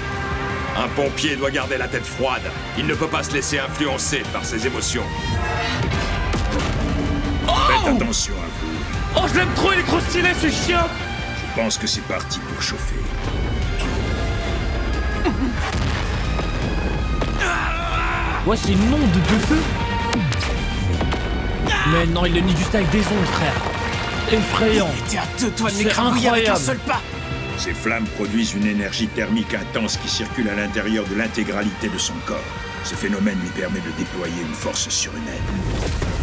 Un pompier doit garder la tête froide. Il ne peut pas se laisser influencer par ses émotions. Faites attention à vous. Oh, je l'aime trop, il est trop stylé ce chien. Je pense que c'est parti pour chauffer. Ouais, c'est une onde de feu. Mais non, il le nie juste avec des ondes, frère. Effrayant. Il était à 2 doigts de C'est m'écrabouiller avec un incroyable. seul pas. Ces flammes produisent une énergie thermique intense qui circule à l'intérieur de l'intégralité de son corps. Ce phénomène lui permet de déployer une force surhumaine.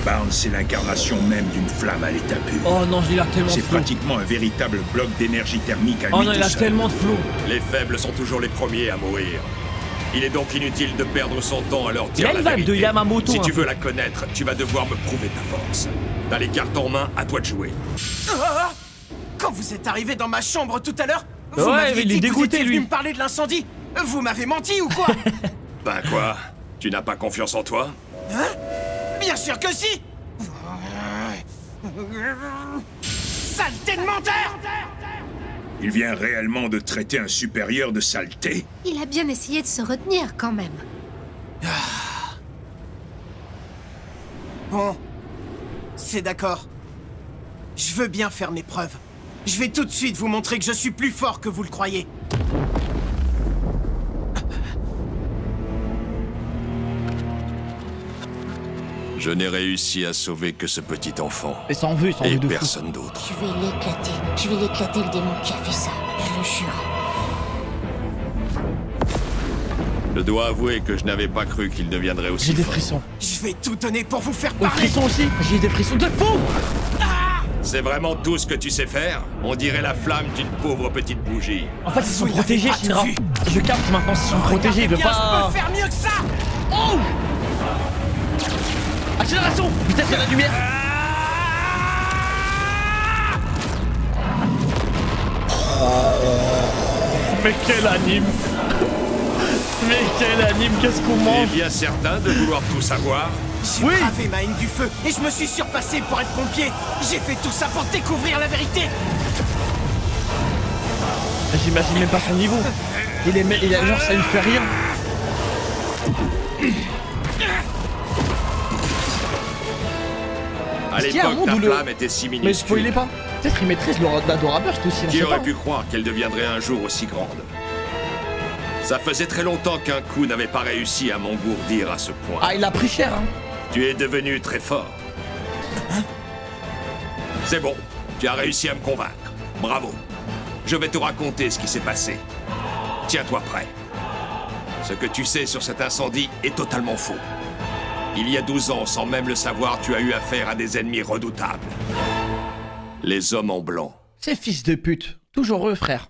Barnes est l'incarnation même d'une flamme à l'état pur. Oh non, il a tellement de C'est flow. pratiquement un véritable bloc d'énergie thermique à lui Oh non, tout il a seul. tellement de flow. Les faibles sont toujours les premiers à mourir. Il est donc inutile de perdre son temps à leur Il a dire une la vibe de vérité. Yamamoto, Si un tu peu. veux la connaître, tu vas devoir me prouver ta force. T'as les cartes en main, à toi de jouer. Ah! Quand vous êtes arrivé dans ma chambre tout à l'heure, vous Ouais, m'aviez mais il est dit que vous dégoûté, étiez venu lui. me parler de l'incendie. Vous m'avez menti ou quoi? Ben quoi? Tu n'as pas confiance en toi? Hein? Bien sûr que si. Saleté de menteur! Il vient réellement de traiter un supérieur de saleté? Il a bien essayé de se retenir quand même. Bon, c'est d'accord. Je veux bien faire mes preuves. Je vais tout de suite vous montrer que je suis plus fort que vous le croyez. Je n'ai réussi à sauver que ce petit enfant. Et ça en veut, Et de fou. personne d'autre. Je vais l'éclater. Je vais l'éclater le démon qui a fait ça. Je le jure. Je dois avouer que je n'avais pas cru qu'il deviendrait aussi J'ai des fort. frissons. Je vais tout donner pour vous faire Oh, parler. frissons aussi. J'ai des frissons de fou. C'est vraiment tout ce que tu sais faire? On dirait la flamme d'une pauvre petite bougie. En fait, ils sont Vous n'avez protégés, pas tout Shinra. vu. Je capte maintenant, ils sont protégés. Il veut Bien, je pas. peux faire mieux que ça. Oh! Accélération! Vitesse de la lumière! Mais quel anime! Mais quel anime, qu'est-ce qu'on Tu es mange? bien certain de vouloir tout savoir? J'ai bravé ma haine du feu et je me suis surpassé pour être pompier. J'ai fait tout ça pour découvrir la vérité. J'imagine même pas son niveau. Il a genre ça lui fait rien. À Est-ce qu'il y a un l'époque, monde ta où le- flamme était si minuscule. Mais spoilez pas. Peut-être il maîtrise l'Adora Burst aussi, on Qui sait aurait pas. pu croire qu'elle deviendrait un jour aussi grande? Ça faisait très longtemps qu'un coup n'avait pas réussi à m'engourdir à ce point. Ah, il a pris cher, hein. Tu es devenu très fort. C'est bon, tu as réussi à me convaincre. Bravo. Je vais te raconter ce qui s'est passé. Tiens-toi prêt. Ce que tu sais sur cet incendie est totalement faux. Il y a 12 ans, sans même le savoir, tu as eu affaire à des ennemis redoutables. Les hommes en blanc. Ces fils de pute. Toujours eux, frère.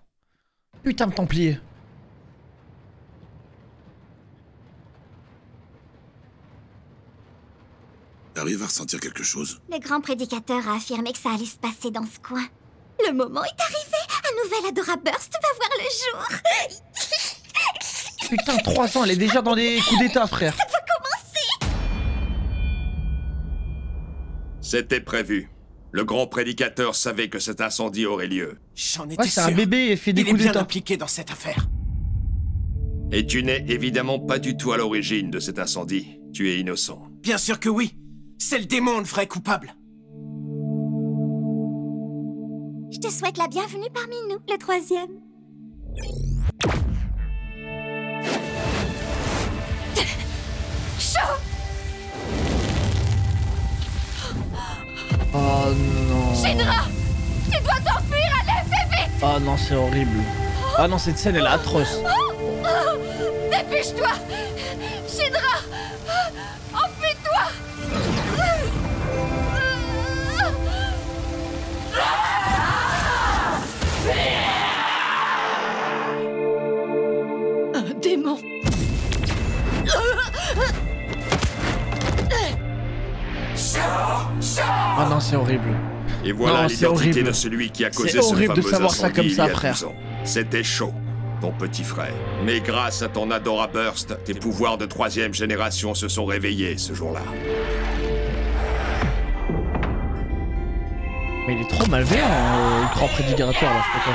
Putain de Templier. T'arrives à ressentir quelque chose? Le grand prédicateur a affirmé que ça allait se passer dans ce coin. Le moment est arrivé. Un nouvel Adora Burst va voir le jour. Putain, 3 ans, elle est déjà dans des coups d'état, frère. C'était prévu. Le grand prédicateur savait que cet incendie aurait lieu. J'en étais sûr. C'est un bébé et fait des coups Il est bien d'état. impliqué dans cette affaire. Et tu n'es évidemment pas du tout à l'origine de cet incendie. Tu es innocent. Bien sûr que oui. C'est le démon le vrai coupable. Je te souhaite la bienvenue parmi nous, le 3e. Chaud. Oh non. Shinra, tu dois t'enfuir, allez, fais vite. Oh non, c'est horrible. Ah non, cette scène elle est atroce. Dépêche-toi. Shinra, enfuis-toi. Un démon. Ah non, c'est horrible. Et voilà Non, c'est l'identité horrible. de celui qui a causé C'est ce horrible de fameux savoir ça incendie comme il y ça, a frère. 12 ans. C'était chaud, ton petit frère. Mais grâce à ton Adora Burst, tes pouvoirs de 3e génération se sont réveillés ce jour-là. Mais il est trop malveillant, le grand prédicateur là, je sais pas quoi.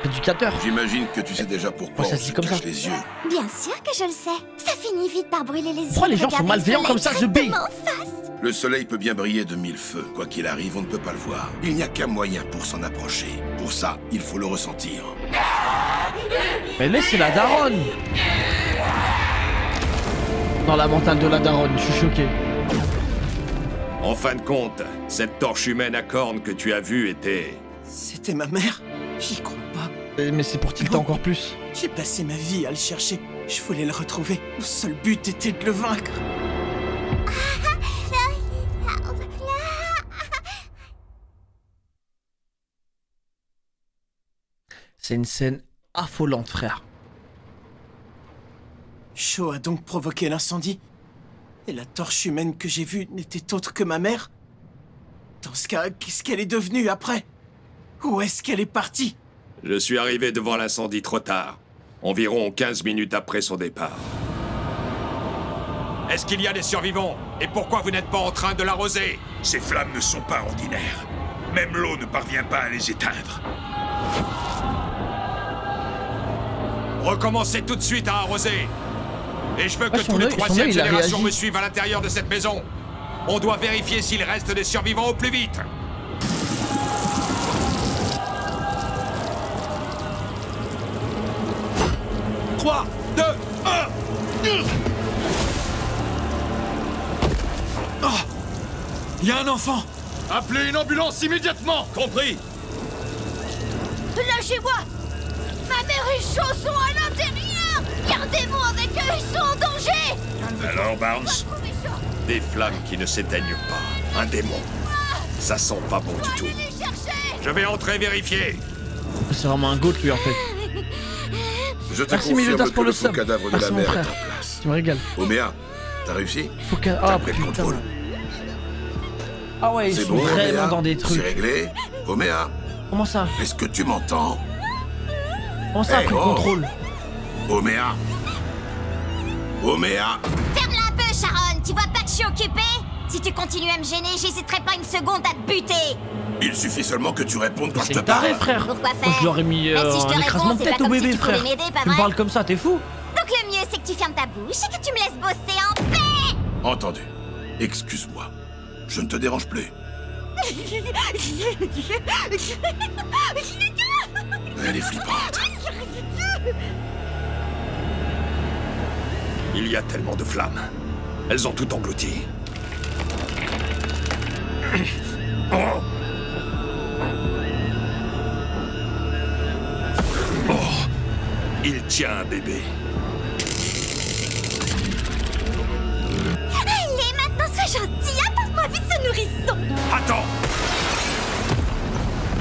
Prédicateur. J'imagine que tu sais déjà pourquoi ça on se dit se comme cache ça. les yeux. Bien sûr que je le sais. Ça finit vite par brûler les yeux. Pourquoi les gens sont Regardez malveillants le comme ça, soleil je bille. directement en face. Le soleil peut bien briller de 1000 feux. Quoi qu'il arrive, on ne peut pas le voir. Il n'y a qu'un moyen pour s'en approcher. Pour ça, il faut le ressentir. Mais laissez la daronne. Dans la mentale de la daronne, je suis choqué. En fin de compte, cette torche humaine à cornes que tu as vue était... C'était ma mère? J'y crois pas. Mais c'est pour tilter encore plus. J'ai passé ma vie à le chercher. Je voulais le retrouver. Mon seul but était de le vaincre. C'est une scène affolante, frère. Sho a donc provoqué l'incendie. Et la torche humaine que j'ai vue n'était autre que ma mère. Dans ce cas, qu'est-ce qu'elle est devenue après? Où est-ce qu'elle est partie? Je suis arrivé devant l'incendie trop tard. Environ 15 minutes après son départ. Est-ce qu'il y a des survivants? Et pourquoi vous n'êtes pas en train de l'arroser? Ces flammes ne sont pas ordinaires. Même l'eau ne parvient pas à les éteindre. Recommencez tout de suite à arroser. Et je veux que son tous les œil, 3e il a générations réagi. me suivent à l'intérieur de cette maison. On doit vérifier s'il reste des survivants au plus vite. Trois, 2, 1. Il y a un enfant! Appelez une ambulance immédiatement. Compris. Lâchez-moi. Ma mère et Sho sont à l'intérieur. Gardez-moi avec eux, ils sont en danger. Alors, Barnes? Des flammes qui ne s'éteignent pas. Un démon. Ça sent pas bon du tout. Je vais entrer vérifier. C'est vraiment un goat lui en fait. Je te Merci Milotas confirme pour que le le faux sub. cadavre de Merci la mon mère est frère. en place. Tu me régales. Oméa, t'as réussi? Faut qu'un... T'as Ah pris le putain. contrôle. Ah ouais, ils C'est sont bon, vraiment Oméa? dans des C'est trucs. réglé? Oméa, Comment ça? est-ce que tu m'entends? Comment ça, Hey, pris le oh. contrôle? Oméa? Oméa? Ferme-la un peu, Sharon. Tu vois pas que je suis occupée? Si tu continues à me gêner, j'hésiterai pas une seconde à te buter. Il suffit seulement que tu répondes quand je C'est te une tarée, parle. frère. Pourquoi Moi, faire? je leur ai mis Même si je te un écrasement de réponds, c'est tête pas au comme si bébé, tu pouvais frère. m'aider, pas Tu me vrai? parles comme ça, t'es fou? Donc le mieux, c'est que tu fermes ta bouche et que tu me laisses bosser en paix. Entendu. Excuse-moi. Je ne te dérange plus. Elle est flippante. Il y a tellement de flammes. Elles ont tout englouti. Oh. Oh. Il tient un bébé. Allez, maintenant sois gentil, apporte-moi vite ce nourrisson. Attends.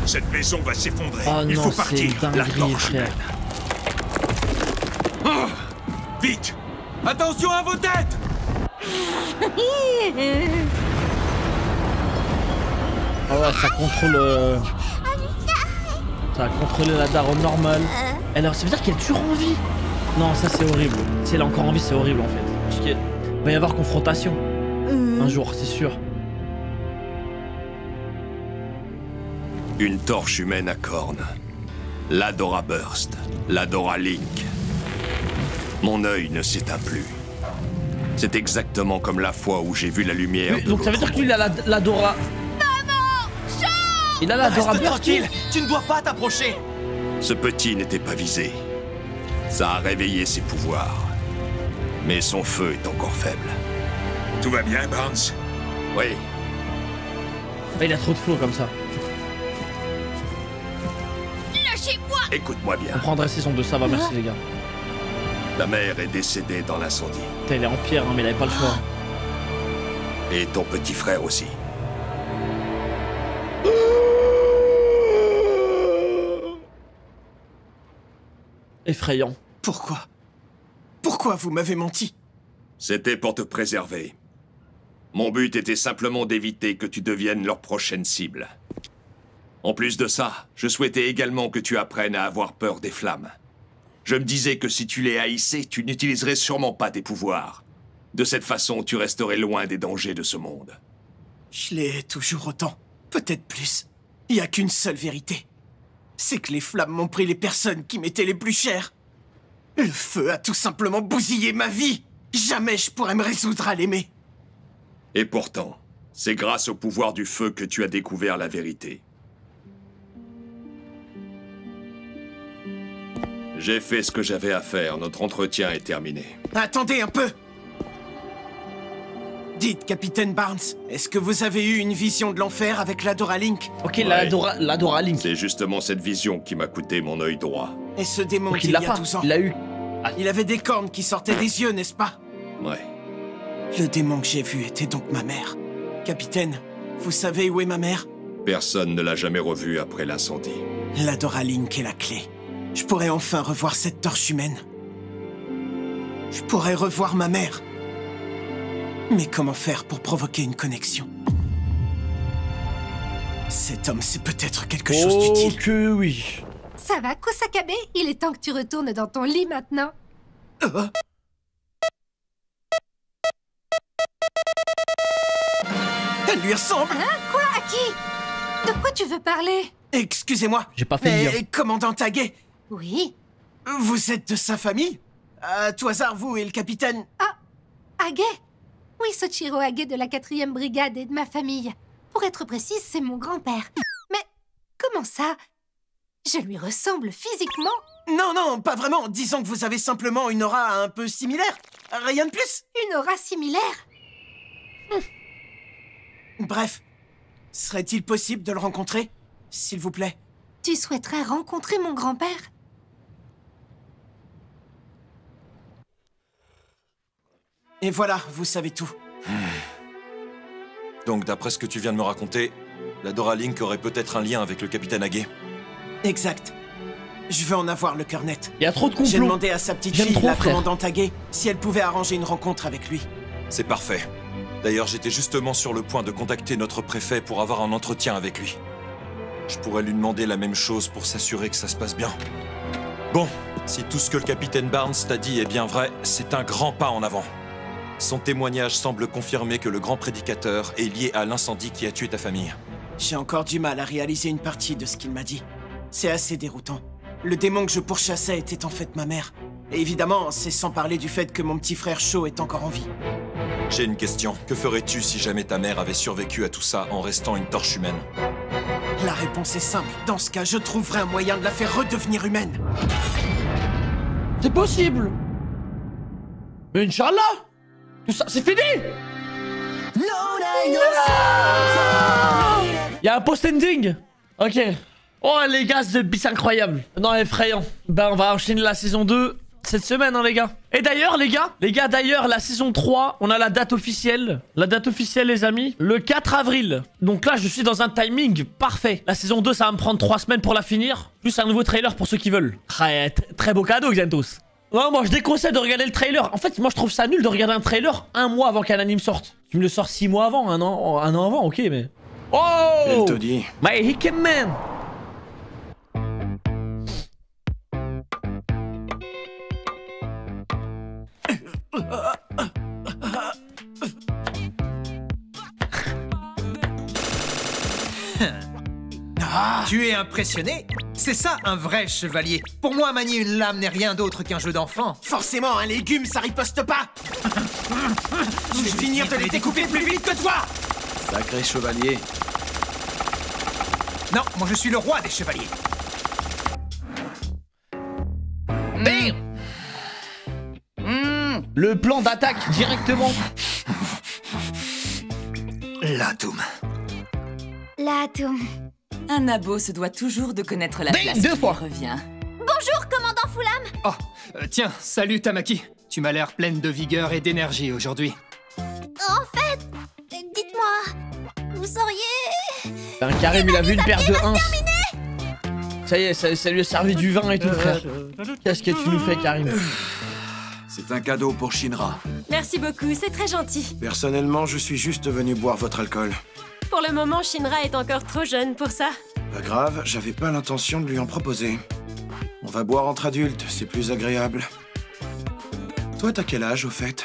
Cette maison va s'effondrer. Oh Il non, faut c'est partir. La dinguerie, torche frère. humaine. Oh. Vite. Attention à vos têtes! Ah ouais, ça contrôle... Ça a contrôlé la daronne normale. Alors, ça veut dire qu'elle est toujours en vie? Non, ça c'est horrible. Si elle est encore en vie, c'est horrible en fait. Parce qu'il va y avoir confrontation. Un jour, c'est sûr. Une torche humaine à cornes. L'Adora Burst. L'Adora Link. Mon œil ne s'éteint plus. C'est exactement comme la fois où j'ai vu la lumière. Oui, donc ça veut dire qu'il a l'Adora. Maman! Chaud! Il a l'Adora Burst. Tranquille, tu ne dois pas t'approcher. Ce petit n'était pas visé. Ça a réveillé ses pouvoirs. Mais son feu est encore faible. Tout va bien, Barnes? Oui. Il a trop de flow comme ça. Lâchez-moi! Écoute-moi bien. On prendrait saison 2, ça va, merci les gars. Ta mère est décédée dans l'incendie. Putain, il est en pierre, hein, mais il avait pas le choix. Et ton petit frère aussi. Effrayant. Pourquoi? Pourquoi vous m'avez menti? C'était pour te préserver. Mon but était simplement d'éviter que tu deviennes leur prochaine cible. En plus de ça, je souhaitais également que tu apprennes à avoir peur des flammes. Je me disais que si tu les haïssais, tu n'utiliserais sûrement pas tes pouvoirs. De cette façon, tu resterais loin des dangers de ce monde. Je les hais toujours autant. Peut-être plus. Il n'y a qu'une seule vérité. C'est que les flammes m'ont pris les personnes qui m'étaient les plus chères. Le feu a tout simplement bousillé ma vie. Jamais je pourrais me résoudre à l'aimer. Et pourtant, c'est grâce au pouvoir du feu que tu as découvert la vérité. J'ai fait ce que j'avais à faire, notre entretien est terminé. Attendez un peu. Dites, Capitaine Barnes, est-ce que vous avez eu une vision de l'enfer avec l'Adora Link? Ok, l'Adora Link. C'est justement cette vision qui m'a coûté mon œil droit. Et ce démon Donc qu'il il y l'a a pas, 12 ans. il l'a eu. Il avait des cornes qui sortaient des yeux, n'est-ce pas? Ouais. Le démon que j'ai vu était donc ma mère. Capitaine, vous savez où est ma mère? Personne ne l'a jamais revue après l'incendie. L'Adora Link est la clé. Je pourrais enfin revoir cette torche humaine. Je pourrais revoir ma mère. Mais comment faire pour provoquer une connexion? Cet homme, c'est peut-être quelque chose d'utile. Oh que oui. Ça va, Kusakabe? Il est temps que tu retournes dans ton lit maintenant. Elle lui ressemble. Hein? Quoi? À qui? De quoi tu veux parler? Excusez-moi. J'ai pas fait mais lire. commandant Agé, Oui. vous êtes de sa famille? À tout hasard, vous et le capitaine? Ah, Agé? Oui, Soichiro Agé de la 4e brigade et de ma famille. Pour être précise, c'est mon grand-père. Mais comment ça? Je lui ressemble physiquement? Non, non, pas vraiment. Disons que vous avez simplement une aura un peu similaire. Rien de plus. Une aura similaire? Bref, serait-il possible de le rencontrer, s'il vous plaît? Tu souhaiterais rencontrer mon grand-père? Et voilà, vous savez tout. Donc, d'après ce que tu viens de me raconter, l'Adora Link aurait peut-être un lien avec le capitaine Agé. Exact. Je veux en avoir le cœur net. Il y a trop de complots. J'ai demandé à sa petite J'aime fille, trop, la frère. commandante Agé, si elle pouvait arranger une rencontre avec lui. C'est parfait. D'ailleurs, j'étais justement sur le point de contacter notre préfet pour avoir un entretien avec lui. Je pourrais lui demander la même chose pour s'assurer que ça se passe bien. Bon, si tout ce que le capitaine Barnes t'a dit est bien vrai, c'est un grand pas en avant. Son témoignage semble confirmer que le grand prédicateur est lié à l'incendie qui a tué ta famille. J'ai encore du mal à réaliser une partie de ce qu'il m'a dit. C'est assez déroutant. Le démon que je pourchassais était en fait ma mère. Et évidemment, c'est sans parler du fait que mon petit frère Shaw est encore en vie. J'ai une question. Que ferais-tu si jamais ta mère avait survécu à tout ça en restant une torche humaine? La réponse est simple. Dans ce cas, je trouverai un moyen de la faire redevenir humaine. C'est possible. Mais Inch'Allah, tout ça, c'est fini. Il y a un post-ending. Ok. Oh les gars, ce bis incroyable. Non, effrayant. Bah on va enchaîner la saison 2 cette semaine, hein les gars. Et d'ailleurs les gars, d'ailleurs la saison 3, on a la date officielle. La date officielle les amis, le 4 avril. Donc là je suis dans un timing parfait. La saison 2 ça va me prendre 3 semaines pour la finir. Plus un nouveau trailer pour ceux qui veulent. Très beau cadeau Xanthos. Non, moi je déconseille de regarder le trailer. En fait moi je trouve ça nul de regarder un trailer un mois avant qu'un anime sorte. Tu me le sors 6 mois avant, un an avant, ok mais... Oh Elle te dit. My Hikman. Tu es impressionné? C'est ça un vrai chevalier. Pour moi, manier une lame n'est rien d'autre qu'un jeu d'enfant. Forcément, un légume, ça riposte pas. Je vais finir de les découper plus vite que toi. Sacré chevalier. Non, moi je suis le roi des chevaliers. Le plan d'attaque directement. L'Atoum. L'Atoum. Un abo se doit toujours de connaître la place deux qui fois. lui revient. Bonjour, commandant Foulam. Oh, tiens, salut Tamaki. Tu m'as l'air pleine de vigueur et d'énergie aujourd'hui. En fait, dites-moi, vous sauriez... Ben, Karim, il a vu une paire de 1. Ça y est, ça lui a servi du vin et tout, frère. Qu'est-ce que tu nous fais, Karim? C'est un cadeau pour Shinra. Merci beaucoup, c'est très gentil. Personnellement, je suis juste venu boire votre alcool. Pour le moment, Shinra est encore trop jeune pour ça. Pas grave, j'avais pas l'intention de lui en proposer. On va boire entre adultes, c'est plus agréable. Toi, t'as quel âge, au fait?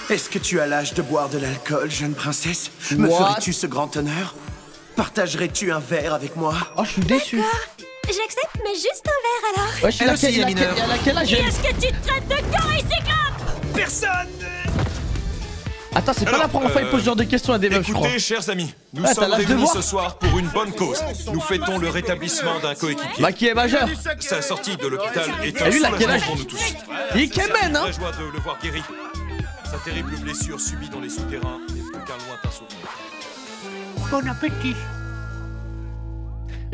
Est-ce que tu as l'âge de boire de l'alcool, jeune princesse? Me ferais-tu ce grand honneur? Partagerais-tu un verre avec moi? Oh, je suis déçu. J'accepte, mais juste un verre alors. Ouais, elle a quel âge? Qui est-ce que tu te traites de con et cyclope? Personne. Attends, c'est pas la première fois qu'il pose ce genre de questions à des meufs, je crois. Écoutez, chers amis, nous t'as sommes l'âge de réunis voir ce soir pour une bonne cause. Nous fêtons le rétablissement d'un coéquipier. Maki est majeur. Sa sortie de l'hôpital est T'as vu, un là, quel âge? soulagement pour nous tous. Il est Kemen, hein. Très joie de le voir guéri. Sa terrible blessure subie dans les souterrains n'est plus qu'un lointain souvenir. Bon appétit.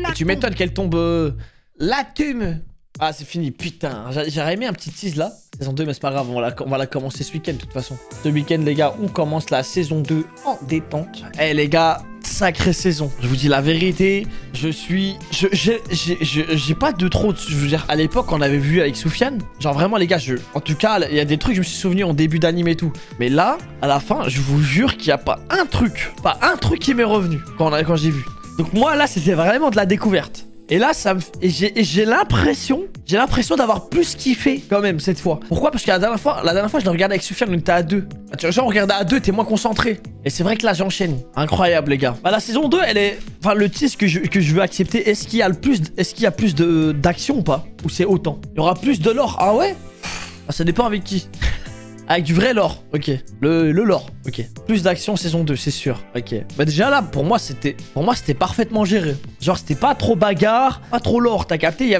Et tu m'étonnes qu'elle tombe... L'Atoum. Ah, c'est fini, putain. J'aurais aimé un petit tease là. Saison 2, mais c'est pas grave, on va la commencer ce week-end de toute façon. Ce week-end, les gars, on commence la saison 2 en détente. Eh les gars, sacrée saison. Je vous dis la vérité, j'ai pas de trop... Je veux dire, à l'époque, on avait vu avec Soufiane. Genre vraiment, les gars, en tout cas, il y a des trucs, je me suis souvenu en début d'anime et tout. Mais là, à la fin, je vous jure qu'il n'y a pas un truc qui m'est revenu quand j'ai vu. Donc moi, là, c'était vraiment de la découverte. Et là, j'ai l'impression d'avoir plus kiffé quand même cette fois. Pourquoi? Parce que la dernière fois, je l'ai regardé avec Soufiane, on était à 2. Genre, on regardait à 2, t'es moins concentré. Et c'est vrai que là, j'enchaîne. Incroyable, les gars. Bah, la saison 2, elle est... Enfin, le tease que je veux accepter, est-ce qu'il y a plus d'action ou pas? Ou c'est autant? Il y aura plus de lore? Ah ouais? Ah, ça dépend avec qui. Avec du vrai lore, ok. Le lore, ok. Plus d'action saison 2, c'est sûr. Ok. Bah déjà là, pour moi, c'était parfaitement géré. Genre, c'était pas trop bagarre, pas trop lore. T'as capté,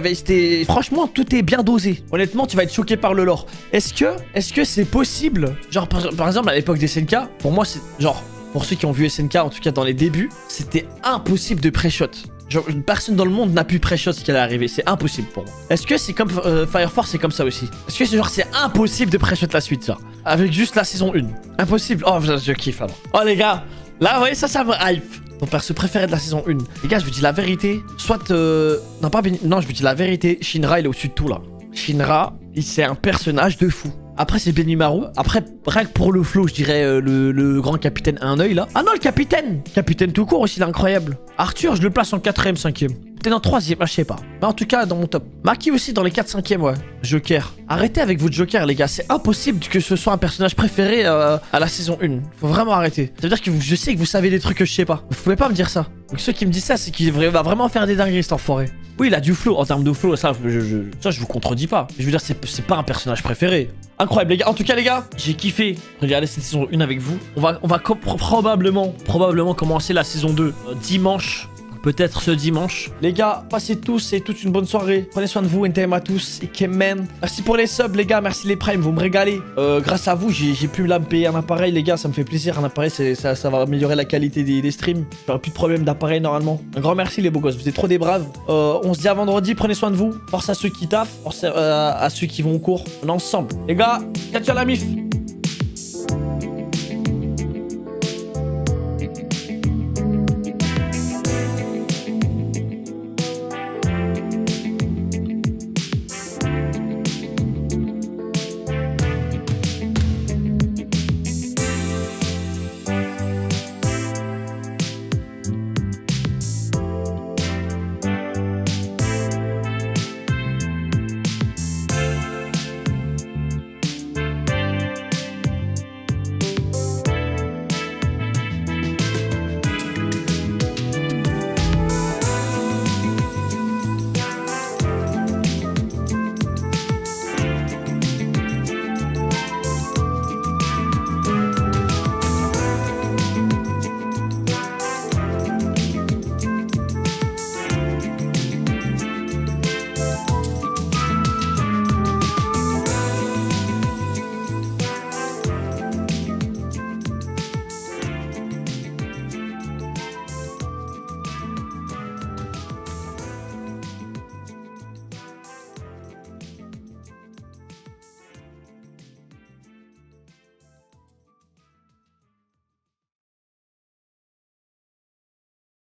franchement, tout est bien dosé. Honnêtement, tu vas être choqué par le lore. Est-ce que c'est possible? Genre, par exemple, à l'époque des SNK, pour moi, c'est genre, pour ceux qui ont vu SNK, en tout cas dans les débuts, c'était impossible de pré-shot. Genre, personne dans le monde n'a pu pré-shot ce qui allait arriver. C'est impossible pour moi. Est-ce que c'est comme Fire Force, c'est comme ça aussi? Est-ce que c'est impossible de pré-shot la suite, genre? Avec juste la saison 1. Impossible. Oh, je kiffe alors. Oh, les gars. Là, vous voyez, ça me hype. Mon perso préféré de la saison 1. Les gars, je vous dis la vérité. Soit, non, pas Benny. Non, je vous dis la vérité. Shinra, il est au-dessus de tout, là. Shinra, c'est un personnage de fou. Après, c'est Benimaru. Après, rien que pour le flow, je dirais le grand capitaine à un œil, là. Ah non, le capitaine. Capitaine tout court aussi, il est incroyable. Arthur, je le place en 4ème, 5ème. Peut-être en 3ème, je sais pas. Mais en tout cas, dans mon top. Maki aussi dans les 4-5ème, ouais. Joker. Arrêtez avec votre Joker, les gars. C'est impossible que ce soit un personnage préféré à la saison 1. Faut vraiment arrêter. Ça veut dire que je sais que vous savez des trucs que je sais pas. Vous pouvez pas me dire ça. Donc ceux qui me disent ça, c'est qu'il va vraiment faire des dingueries, cet enfoiré. Oui, il a du flow. En termes de flow, ça, je vous contredis pas. Je veux dire, c'est pas un personnage préféré. Incroyable, les gars. En tout cas, les gars, j'ai kiffé regarder cette saison 1 avec vous. On va probablement commencer la saison 2 dimanche. Peut-être ce dimanche. Les gars, passez tous et toutes une bonne soirée. Prenez soin de vous, NTM à tous et Kemen. Merci pour les subs, les gars. Merci les primes, vous me régalez. Grâce à vous, j'ai pu là me payer un appareil, les gars. Ça me fait plaisir. Un appareil, ça va améliorer la qualité des streams. J'aurai plus de problème d'appareil normalement. Un grand merci, les beaux gosses. Vous êtes trop des braves. On se dit à vendredi. Prenez soin de vous. Force à ceux qui taffent. Force à ceux qui vont au cours. On est ensemble. Les gars, catch à la mif.